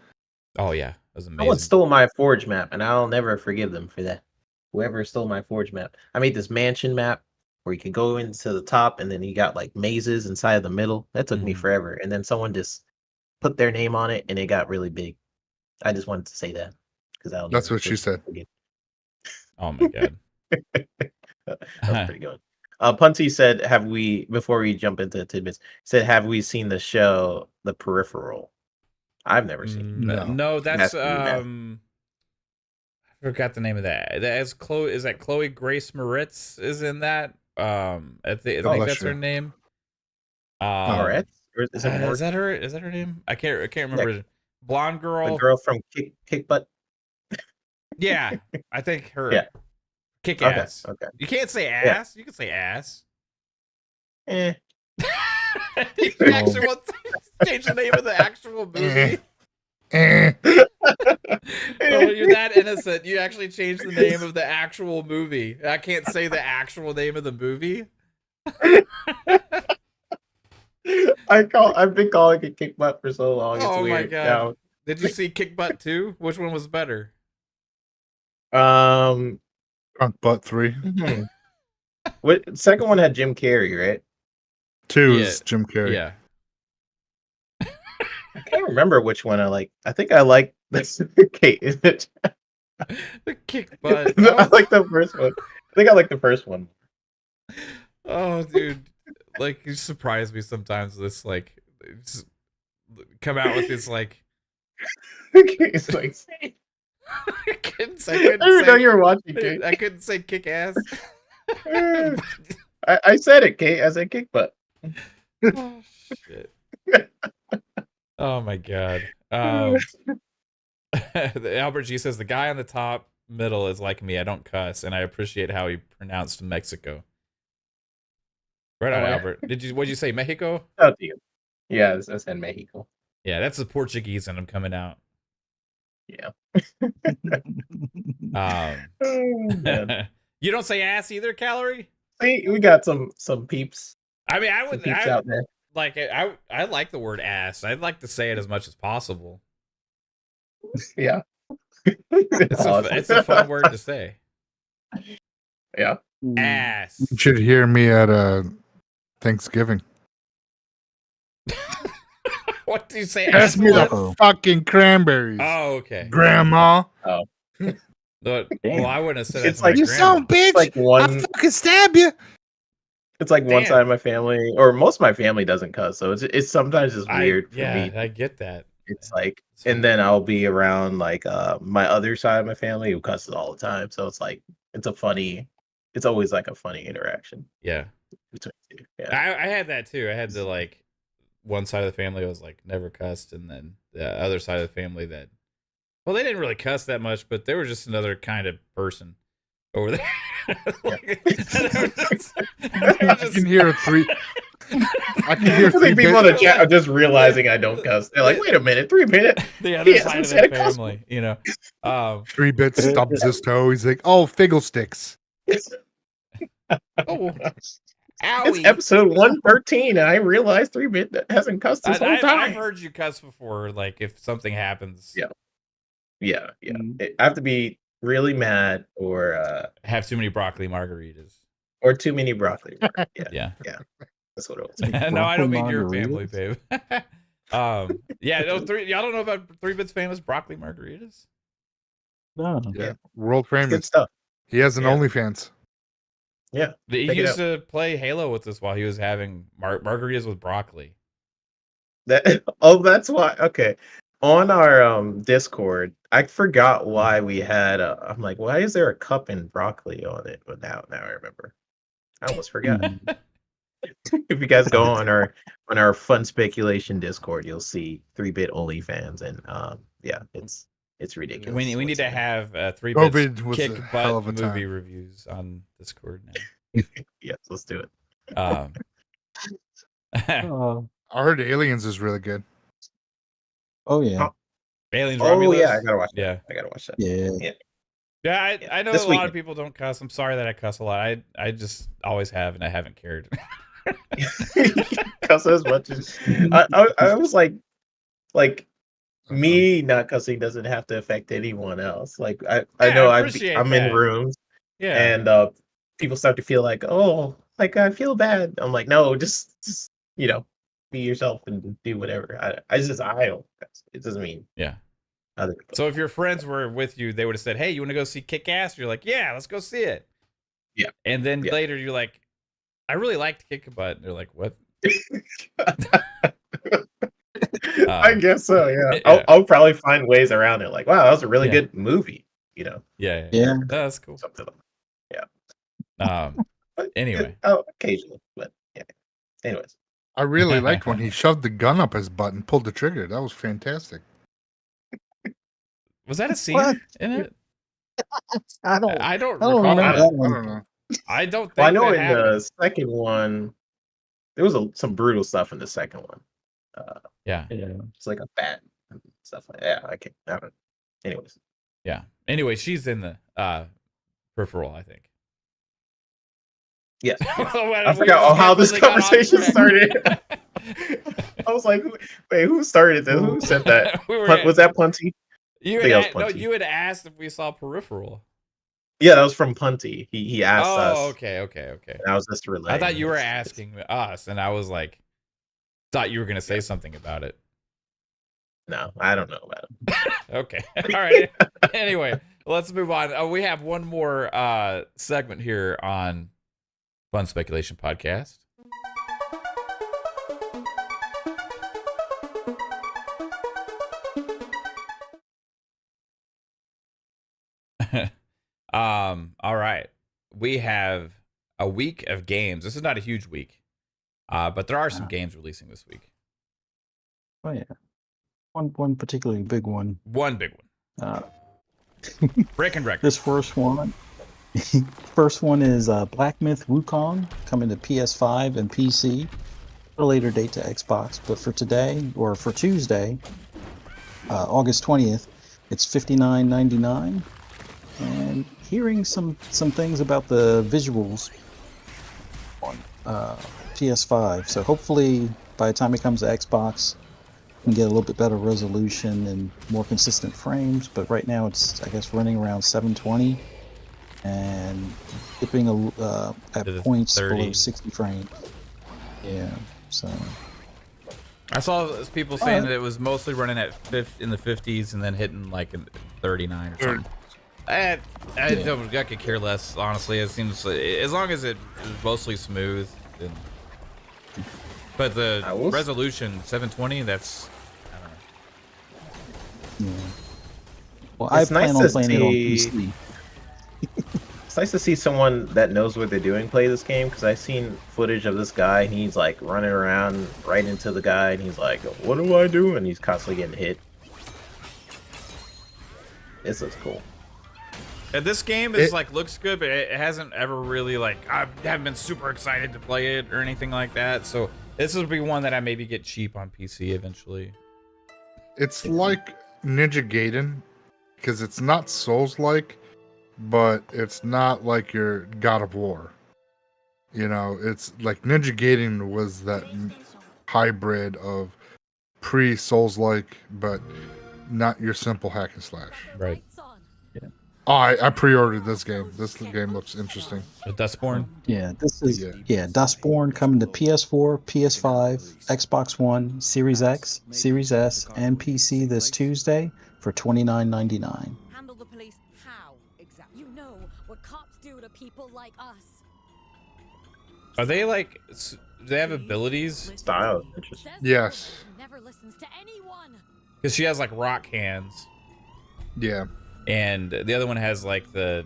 Oh yeah, it was amazing. Someone stole my Forge map, and I'll never forgive them for that. Whoever stole my Forge map. I made this mansion map where you could go into the top, and then you got like mazes inside the middle. That took me Mhm. forever. And then someone just put their name on it, and it got really big. I just wanted to say that because That's what she said. Oh my god. That was pretty good. Punty said, before we jump into tidbits, said, have we seen the show The Peripheral? I've never seen it. No, that's Has to be that. I forgot the name of that. Is that Chloe Grace Moretz is in that? I think that's her name. Moretz? Or is it Is that her? Is that her name? I can't remember. Blonde girl. the girl from Kick Butt? Yeah, I think her. Yeah. Kick Okay, ass. okay. You can't say ass. You can say ass. Eh. You actually want to change the name of the actual movie? Oh, you're that innocent. You actually changed the name of the actual movie. I can't say the actual name of the movie. I've been calling it Kick Butt for so long. It's Oh my weird. god. Did you see Kick Butt 2? Which one was better? Now, Drunk Butt 3. what second one had Jim Carrey, right? 2 Yeah. is Jim Carrey. Yeah. I can't remember which one I like. I think I like this. Kate, is it? The Kick Butt. No, I like the first one. I think I like the first one. Oh, dude. Like, you surprise me sometimes with this, like, just come out with this, like, It's like, I couldn't I didn't know you were watching, Kate. I couldn't say kick ass. I said it, Kate. I said Kick Butt. Oh, shit. Oh my god. Albert G says the guy on the top middle is like me. I don't cuss, and I appreciate how he pronounced Mexico. Right on, Oh, yeah. Albert. What'd you say, Mexico? Out to you. Yeah, I said Mexico. Yeah, that's the Portuguese in him coming out. Yeah. Um, Oh, man. you don't say ass either, Calorie? See, we got some peeps. I mean, I Some would. peeps I, out there. like I like the word ass. I'd like to say it as much as possible. Yeah. It's a fun word to say. Yeah. Ass. You should hear me at Thanksgiving. What do you say? Pass me Ass? the fucking cranberries, Oh, okay. Grandma. Well, Damn. I wouldn't have said It's that to like- my You grandma. son of a bitch! It's like one. I'll fucking stab you. It's like one Damn. side of my family, or most of my family doesn't cuss, so it's sometimes just weird for yeah, me. I get that. It's like, and then I'll be around like my other side of my family who cusses all the time. So it's like it's always like a funny interaction Yeah. between the two. Yeah. I had that too. I had the like one side of the family was like never cussed, and then the other side of the family that, well, they didn't really cuss that much, but they were just another kind of person over there. I can hear three. I can hear I three think people in bits. the chat are just realizing I don't cuss. They're like, wait a minit, 3 minutes. The other He side of hasn't the said a cuss family, you know. 3 bits stubs his toe. He's like, "Oh, figgle sticks." Oh, It's episode 113, and I realized 3 minutes hasn't cussed this whole time. I've heard you cuss before, like if something happens. Yeah. I have to be really mad or Have too many broccoli margaritas. too many broccoli. Yeah. That's what it was. No, I don't mean Broccoli your margaritas? family, babe. Yeah, no, y'all don't know about 3 Bits famous broccoli margaritas? No. Yeah, world It's good famous. stuff. He has an Yeah. OnlyFans. Yeah. He Check it used to play Halo with us while he was having margaritas with broccoli. That's why. Okay. On our Discord, I forgot why we had I'm like, why is there a cup and broccoli on it? But now I remember. I almost forgot. If you guys go on our fun speculation Discord, you'll see 3-bit OnlyFans, and yeah, it's ridiculous. We need what's to in it. have 3 COVID Bits was kick a hell butt of a movie time. reviews on Discord now. Yes, let's do it. Um, Oh, I heard Aliens is really good. oh yeah. Aliens Oh Romulus. yeah, I gotta watch that. Yeah. I gotta watch that. Yeah. Yeah, I know This a lot weekend. of people don't cuss. I'm sorry that I cuss a lot. I just always have, and I haven't cared. Cuss as much as I was like me not cussing doesn't have to affect anyone else. Like I Yeah, know I appreciate I'm in that. rooms Yeah. and people start to feel like, oh, like I feel bad. I'm like, no, just be yourself and do whatever. I don't cuss. It doesn't mean Yeah. other people. So if your friends were with you, they would have said, "Hey, you want to go see Kick Ass?" You're like, "Yeah, let's go see it." Yeah. And then Yeah. later you're like, "I really liked Kick Butt." And they're like, "What?" I guess so. Yeah, yeah. I'll probably find ways around it. Like, wow, that was a really Yeah. good movie. Yeah. Yeah. That's cool. Something like But anyway. occasionally, but yeah. Anyways, I really liked when he shoved the gun up his butt and pulled the trigger. That was fantastic. Was that a scene What? in it? I don't. I don't I don't recall. remember I that. that don't one. know. I don't think well, I know that in happened. the second one, there was some brutal stuff in the second one. Yeah. Yeah. It's like a bat and stuff like that. I don't. Anyways, Yeah. Anyway, she's in the Peripheral, I think. yes. I I forgot how this conversation started. I was like, wait, who started this? Who said that? Was that Punty? You I think that was had, no, Punchy. you had asked if we saw Peripheral. Yeah, that was from Punty. He asked us. Oh, okay. And I was just relaying. I thought you were his- asking us, and I was like, thought you were gonna say something about it. No, I don't know about it. Okay. All right. Anyway, let's move on. We have one more segment here on Fun Speculation Podcast. All right. We have a week of games. This is not a huge week. But there are some games releasing this week. Oh yeah. One particularly big one. One big one. Breaking records. This first one. First one is Black Myth Wukong coming to PS5 and PC. A later date to Xbox, but for today or for Tuesday, August 20th, it's $59.99. And hearing some things about the visuals on PS5, so hopefully by the time it comes to Xbox, we can get a little bit better resolution and more consistent frames. But right now it's, I guess, running around 720 and dipping at To the points 30. below 60 frames. Yeah, so I saw people saying that it was mostly running at in the 50s and then hitting like in 39 or something. I could care less, honestly. It seems as long as it is mostly smooth. Then... But the resolution 720, that's I don't know. Yeah. Well, It's I plan nice on to playing it on see- PC. It's nice to see someone that knows what they're doing play this game, because I've seen footage of this guy and he's like running around right into the guy and he's like, what do I do? And he's constantly getting hit. This looks cool. And this game is like looks good, but it hasn't ever really like I haven't been super excited to play it or anything like that. So this will be one that I maybe get cheap on PC eventually. It's like Ninja Gaiden, because it's not Souls-like, but it's not like your God of War. You know, it's like Ninja Gaiden was that hybrid of pre-Souls-like, but not your simple hack and slash. Right. Oh, I pre-ordered this game. This game looks interesting. The Dustborn. Yeah, this is Yeah. Dustborn coming to PS4, PS5, Xbox One, Series X, Series S, and PC this Tuesday for $29.99. Handle the police how exactly? You know what cops do to people like us. Are they like? Do they have abilities? Style is interesting. Yes. Never listens to anyone. Because she has like rock hands, Yeah. and the other one has like the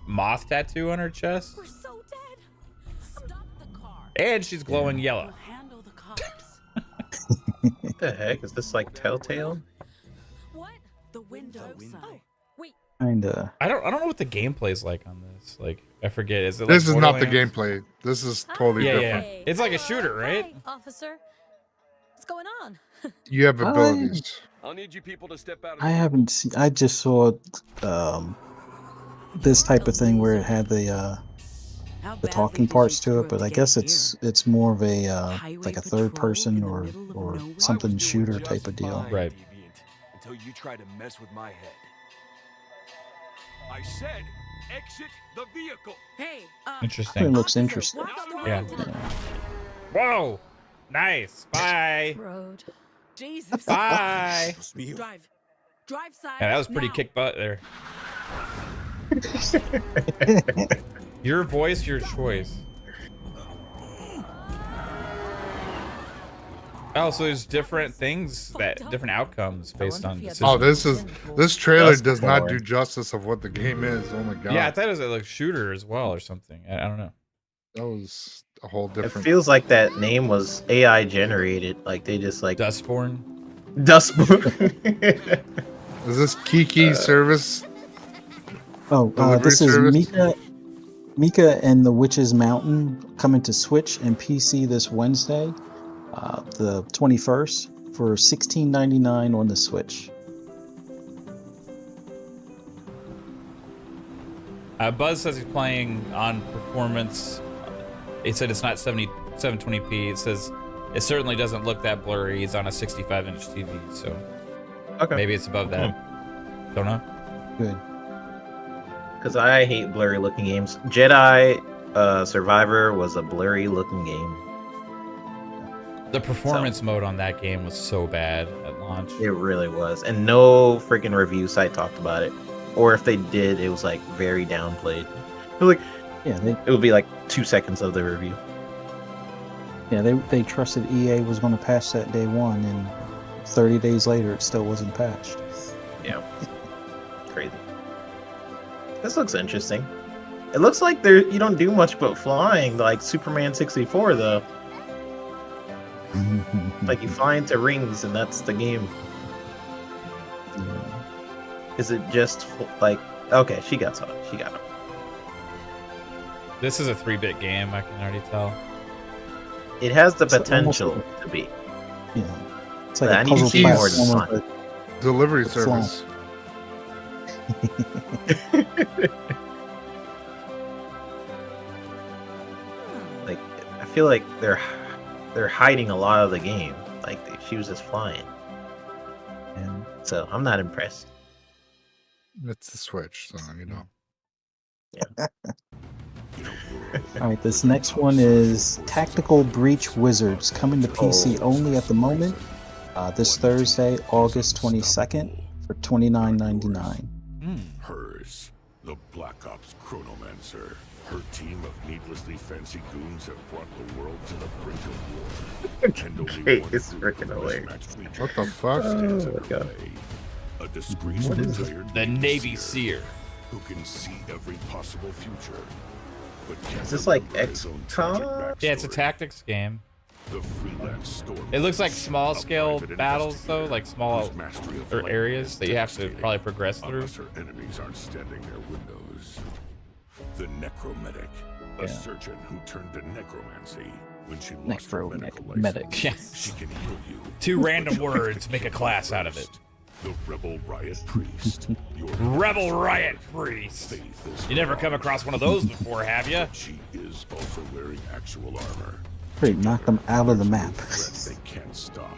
moth tattoo on her chest, We're so dead. Stop the car. and she's glowing yellow. Handle the cops. What the heck? Is this like Telltale? What? The window side. Oh, wait. Kinda. I don't know what the gameplay's like on this. Like I forget. Is it? This like is not the Borderlands? gameplay. This is totally Yeah, different. yeah. It's like a shooter, right? Hi, officer. What's going on? You have I- abilities. I'll need you people to step out. I haven't seen. I just saw this type of thing where it had the talking parts to it, but I guess it's more of a like a third person or something shooter type of deal. Right. Until you try to mess with my head. I said, exit the vehicle. Hey, It Interesting. looks interesting. Yeah. Whoa. Nice. Bye. Road. Jesus. Bye. Drive. Drive side. Yeah, that was pretty now. kick butt there. Your voice, your choice. Oh, so there's different things different outcomes based on decisions. Oh, this trailer That's does not boring. do justice of what the game is. Oh my god. Yeah, I thought it was like shooter as well or something. I don't know. That was a whole It different. feels like that name was AI generated. Like they just like Dustborn. Dustborn. Is this Kiki service? Oh, Delivery this is service? Mika and the Witch's Mountain coming to Switch and PC this Wednesday, the 21st, for $16.99 on the Switch. Buzz says he's playing on performance. He said it's not 720p. It says it certainly doesn't look that blurry. He's on a 65-inch TV, so Okay. maybe it's above that. Don't know. Good. Because I hate blurry looking games. Jedi Survivor was a blurry looking game. The performance mode on that game was so bad at launch. It really was. And no freaking review site talked about it. Or if they did, it was like very downplayed. It was like Yeah, it would be like 2 seconds of the review. they trusted EA was going to patch that day one, and 30 days later it still wasn't patched. Yeah. Crazy. This looks interesting. It looks like you don't do much but flying, like Superman 64 though. Like you fly into rings and that's the game. Is it just like okay, she got it. She got it. This is a 3-bit game, I can already tell. It has the It's almost potential like- to be. Yeah, it's like But I a need to puzzle see more than platformer, fun. but Delivery It's long. service. Like I feel like they're hiding a lot of the game. Like she was just flying. and So I'm not impressed. It's the Switch, so you know. All right, this next one is Tactical Breach Wizards, coming to PC only at the moment. This Thursday, August 22nd, for $29.99. Hers, the Black Ops Chronomancer. Her team of needlessly fancy goons have brought the world to the brink of war. And only Hey, one it's group freaking has hilarious. matched the What the fuck? stands Oh in my her God. way. A disgraced What is retired The Navy Seer. who can see every possible future. But can't Is this like remember his own tragic XCOM? Yeah, it's a backstory. tactics game. The freelance storm. It looks like a small scale private battles though, investigator like small whose mastery of or light areas is that you have to devastating, probably progress through. unless her enemies aren't standing their windows. The necromedic, a surgeon who turned to necromancy when she lost her medical Necromedic. license. Yes. She can heal you. Two random But you'll have words to make a kill class her out of it. first. The Rebel Riot Priest. Your Rebel next Riot fight. Priest. Faith is You never come gone. across one of those before, have you? But she is also wearing actual armor. Great, knock them out of the There's no map. threat they can't stop.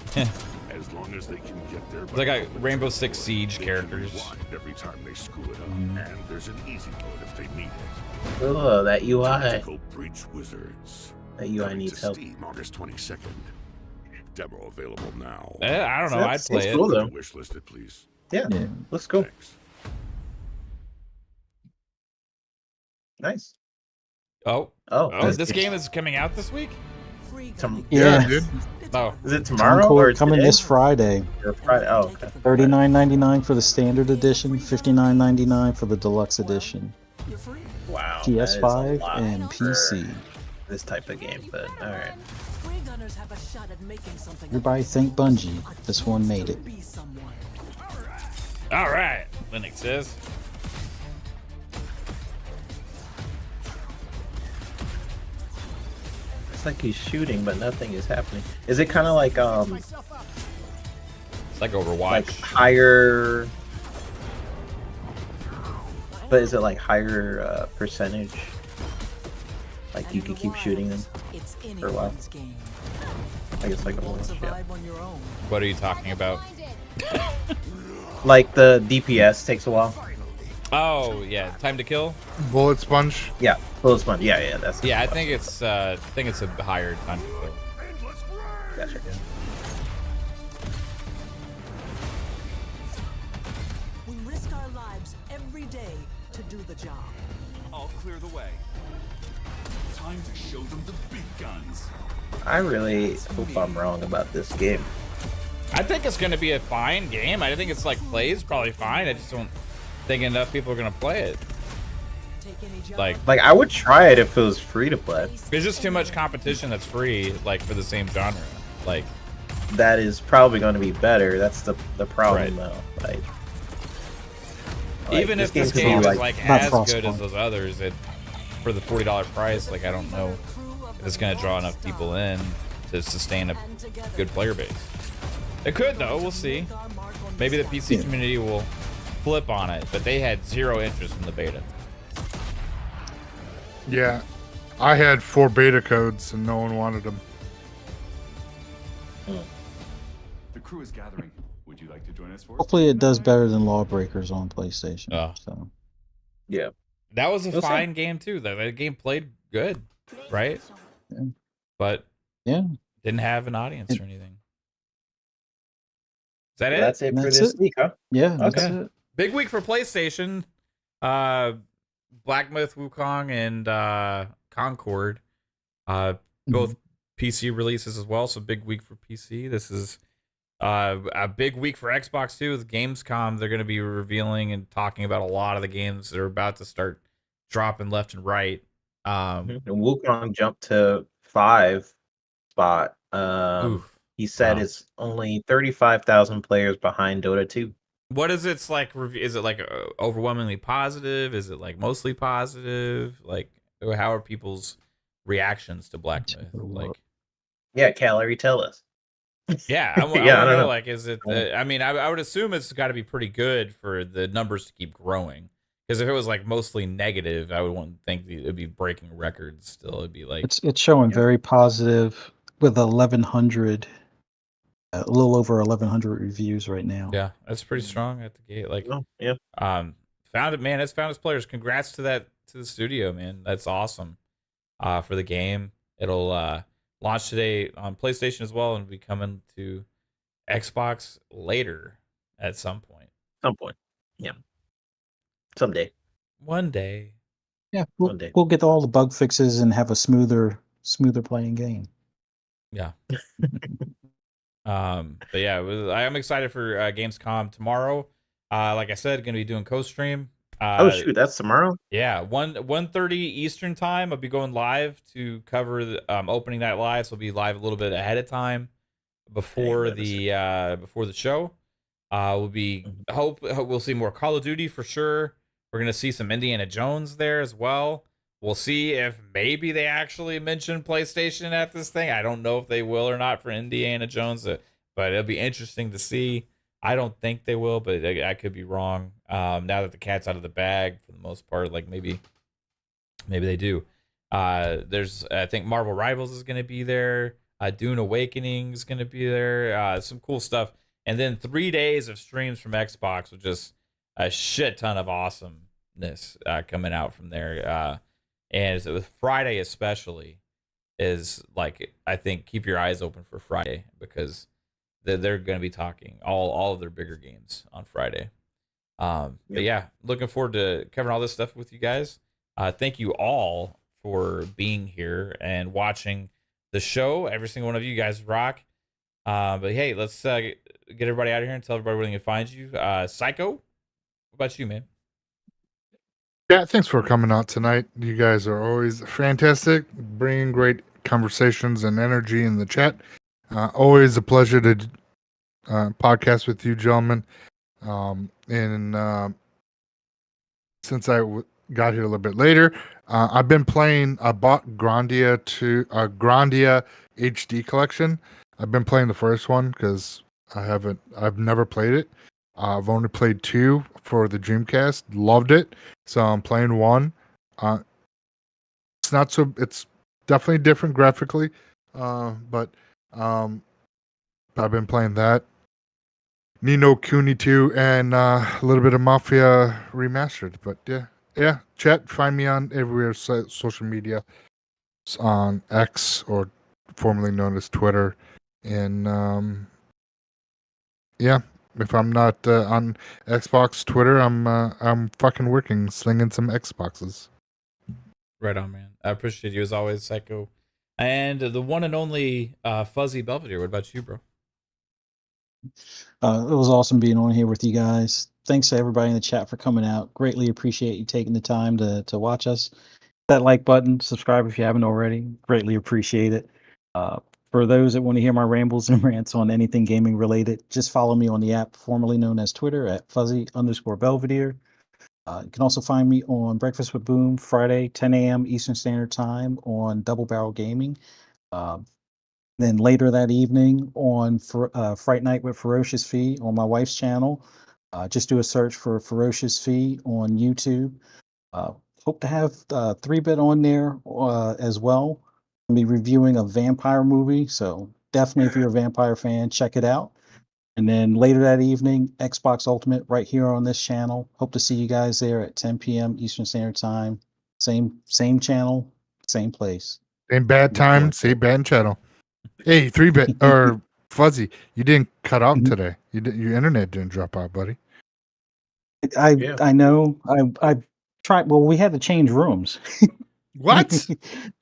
As long as they can get there. They got Rainbow Six Siege they can characters. rewind every time they screw it up. And there's an easy mode if they need it. Oh, that UI. Tactical Breach Wizards. That UI Coming needs to help. Steam August 22nd. Demo available now. I don't know. I'd That's play cool, it. though. Wish listed, please. Yeah, Yeah. let's go. Thanks. Nice. Oh, Oh, this game is coming out this week? Yeah. dude. Oh, Is it tomorrow or Concord coming today? this Friday. Or Friday? Oh, okay. $39.99 for the standard edition, $59.99 for the deluxe edition. Wow. that is a PS5 lot and for PC. This type of game, but all right. Everybody thank Bungie. This one made it. all right. Linux says. It's like he's shooting, but nothing is happening. Is it kind of like It's like Overwatch. like higher? But is it like higher percentage? Like you can keep shooting them for a while. I guess like a one shot. What are you talking about? Like the DPS takes a while. Oh yeah, Time to Kill. Bullet sponge. Yeah, bullet sponge. Yeah, that's. Yeah, I think it's a higher Time to Kill. Gotcha. We risk our lives every day to do the job. I'll clear the way. Time to show them the big guns. I really hope I'm wrong about this game. I think it's gonna be a fine game. I think it's like plays probably fine. I just don't think enough people are gonna play it. Like I would try it if it was free to play. there's just too much competition that's free, like for the same genre. Like That is probably going to be better. That's the problem, Right. though. Like, even if this could be, game is like not as good crossplay. as those others, for the $40 price, like I don't know if it's gonna draw enough people in to sustain a good player base. It could though. We'll see. Maybe the PC community will flip on it, but they had zero interest in the beta. Yeah. I had 4 beta codes and no one wanted them. The crew is gathering. Would you like to join us for? Hopefully it does better than Lawbreakers on PlayStation. Oh. So yeah. That was a We'll see. fine game too. That game played good, right? Yeah. But yeah. didn't have an audience or anything. Is that it? That's it for That's this it. week, huh? Yeah, that's Okay. it. Big week for PlayStation. Black Myth, Wukong, and Concord. Both PC releases as well. So big week for PC. This is a big week for Xbox too. With Gamescom, they're going to be revealing and talking about a lot of the games that are about to start dropping left and right. And Wukong jumped to 5 spot. Oof. He said Wow. it's only 35,000 players behind Dota 2. What is it's like? Is it like overwhelmingly positive? Is it like mostly positive? Like, how are people's reactions to Black Myth? Like, Yeah, Calorie, tell us. yeah, I want Yeah, I to don't know. know. Like, is it? I mean, I would assume it's got to be pretty good for the numbers to keep growing. Because if it was like mostly negative, I wouldn't think it'd be breaking records. Still, it'd be like It's showing very positive with 1,100, a little over 1,100 reviews right now. yeah, that's pretty strong at the gate. Like, Oh, yeah. found it, man. It's found its players. Congrats to the studio, man. That's awesome. For the game, it'll launch today on PlayStation as well, and be coming to Xbox later at some point. Some point. Yeah. Someday. One day. Yeah, One day. we'll get all the bug fixes and have a smoother playing game. Yeah. But yeah, I'm excited for Gamescom tomorrow. Like I said, gonna be doing co-stream. Oh shoot, that's tomorrow. Yeah, 1:30 Eastern time. I'll be going live to cover the opening night live. So I'll be live a little bit ahead of time before the show. We'll be hope we'll see more Call of Duty for sure. We're gonna see some Indiana Jones there as well. We'll see if maybe they actually mention PlayStation at this thing. I don't know if they will or not for Indiana Jones, but it'll be interesting to see. I don't think they will, but I could be wrong. Now that the cat's out of the bag for the most part, like maybe they do. There's I think Marvel Rivals is going to be there. Dune Awakening is going to be there. Some cool stuff, and then 3 days of streams from Xbox with just a shit ton of awesomeness coming out from there. And so with Friday especially is like I think keep your eyes open for Friday because they're going to be talking all of their bigger games on Friday. But yeah, looking forward to covering all this stuff with you guys. Thank you all for being here and watching the show. Every single one of you guys rock. But hey, let's get everybody out of here and tell everybody where they can find you. Psycho, what about you, man? Yeah, thanks for coming out tonight. You guys are always fantastic, bringing great conversations and energy in the chat. Always a pleasure to podcast with you, gentlemen. Since I got here a little bit later, I've been playing. I bought Grandia HD collection. I've been playing the first one because I've never played it. I've only played 2 for the Dreamcast. Loved it. So I'm playing 1. It's definitely different graphically. But I've been playing that. Ni no Kuni 2 and a little bit of Mafia remastered. But yeah. Chat, find me on everywhere social media. It's on X, or formerly known as Twitter. And yeah, if I'm not on Xbox, Twitter, I'm fucking working, slinging some Xboxes. Right on, man. I appreciate you as always, Psycho. And the one and only Fuzzy Belvedere. What about you, bro? It was awesome being on here with you guys. Thanks to everybody in the chat for coming out. Greatly appreciate you taking the time to watch us. That like button, subscribe if you haven't already. Greatly appreciate it. For those that want to hear my rambles and rants on anything gaming related, just follow me on the app formerly known as Twitter at Fuzzy_Belvedere. You can also find me on Breakfast with Boom Friday, 10 a.m. Eastern Standard Time on Double Barrel Gaming. Then later that evening on Fright Night with Ferocious Fee on my wife's channel. Just do a search for Ferocious Fee on YouTube. Hope to have 3-Bit on there as well. I'll be reviewing a vampire movie, so definitely if you're a vampire fan, check it out. And then later that evening, Xbox Ultimate right here on this channel. Hope to see you guys there at 10 p.m. Eastern Standard Time. Same channel, same place. Same bad time, same bad channel. Hey, 3-Bit or Fuzzy, you didn't cut out today. Your internet didn't drop out, buddy. I know. I tried. Well, we had to change rooms. What?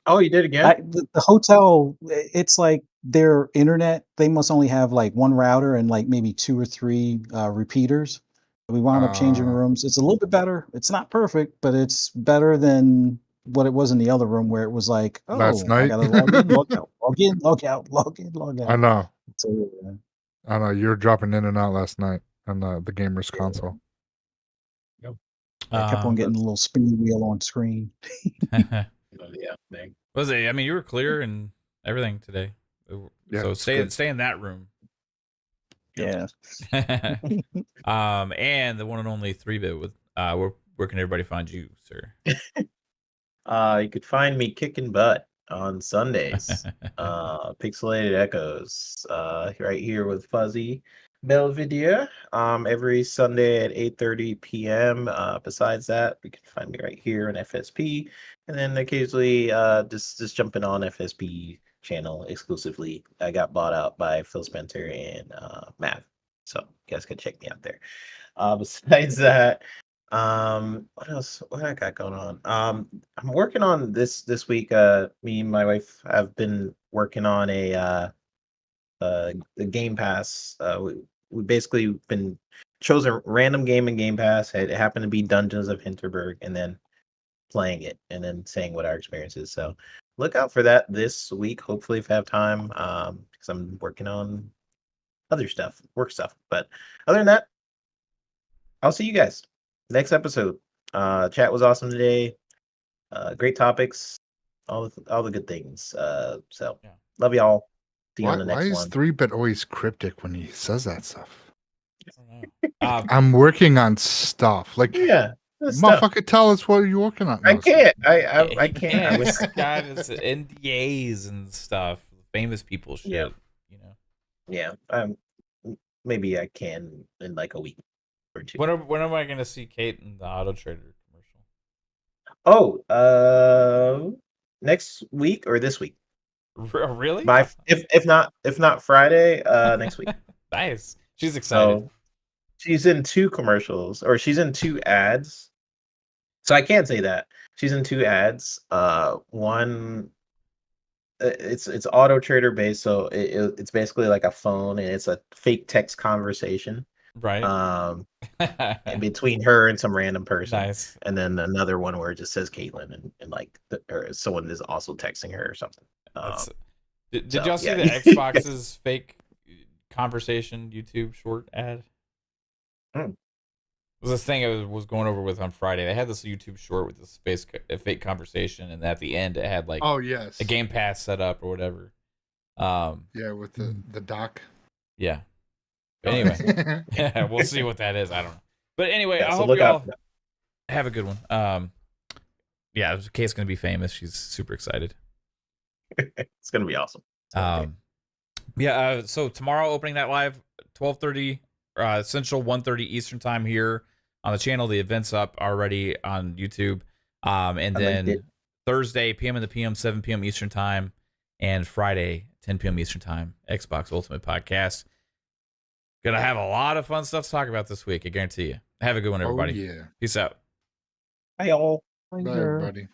Oh, you did again? The hotel, it's like their internet, they must only have like one router and like maybe 2 or 3 repeaters. We wound up changing rooms. It's a little bit better. It's not perfect, but it's better than what it was in the other room where it was like, last night. I gotta log in, log out, log in, log out, log in, log out. I know. So, I know. You were dropping in and out last night on the gamer's console. I kept on getting a little spinning wheel on screen. Yeah, Was it? I mean, you were clear and everything today. Yeah, so stay in that room. Yeah. And the one and only 3-Bit with where can everybody find you, sir? You could find me kicking butt on Sundays. Pixelated Echoes. Right here with Fuzzy Belvedere. Every Sunday at 8:30 p.m. Besides that, you can find me right here on FSP, and then occasionally just jumping on FSP channel exclusively. I got bought out by Phil Spencer and Math, so you guys can check me out there. Besides that, what else? What I got going on? I'm working on this week. Me and my wife have been working on the Game Pass. We basically been chose a random game in Game Pass. It happened to be Dungeons of Hinterberg, and then playing it and then saying what our experience is. So look out for that this week. Hopefully, if I have time, because I'm working on other stuff, work stuff. But other than that, I'll see you guys next episode. Chat was awesome today. Great topics, all the good things. So love y'all. See you on the Why next is one. 3-bit always cryptic when he says that stuff? I don't know. I'm working on stuff. Like, Yeah, that's stuff. motherfucker, tell us what you're working on. I No, can't. I can't. Yeah, I was, this guy is NDAs and stuff. Famous people shit. Yeah. You know. yeah. Maybe I can in like a week or two. When am I gonna see Kate in the Auto Trader commercial? Oh, next week or this week? Really? By if not Friday, next week. Nice. She's excited. So she's in 2 commercials, or she's in 2 ads. So I can't say that she's in 2 ads. One, it's Auto Trader based, so it's basically like a phone, and it's a fake text conversation. Right. In between her and some random person. Nice. And then another one where it just says Caitlin, and like or someone is also texting her or something. Did so, y'all see yeah. the Xbox's fake conversation YouTube short ad? Hmm. It was this thing I was going over with on Friday. They had this YouTube short with this fake conversation, and at the end it had like Oh, yes. a Game Pass set up or whatever. Yeah, with the doc. Yeah. But anyway, yeah, we'll see what that is. I don't know. But anyway, Yeah, I so hope look y'all out for that. have a good one. Yeah, Kate's gonna be famous. She's super excited. It's gonna be awesome. Yeah. So tomorrow, opening that live, 12:30 Central, 1:30 Eastern time here on the channel. The event's up already on YouTube. And then Thursday, PM in the PM, 7 p.m. Eastern time, and Friday, 10 p.m. Eastern time. Xbox Ultimate Podcast. Gonna have a lot of fun stuff to talk about this week. I guarantee you. Have a good one, everybody. Oh, yeah. Peace out. Bye, y'all. Bye, everybody.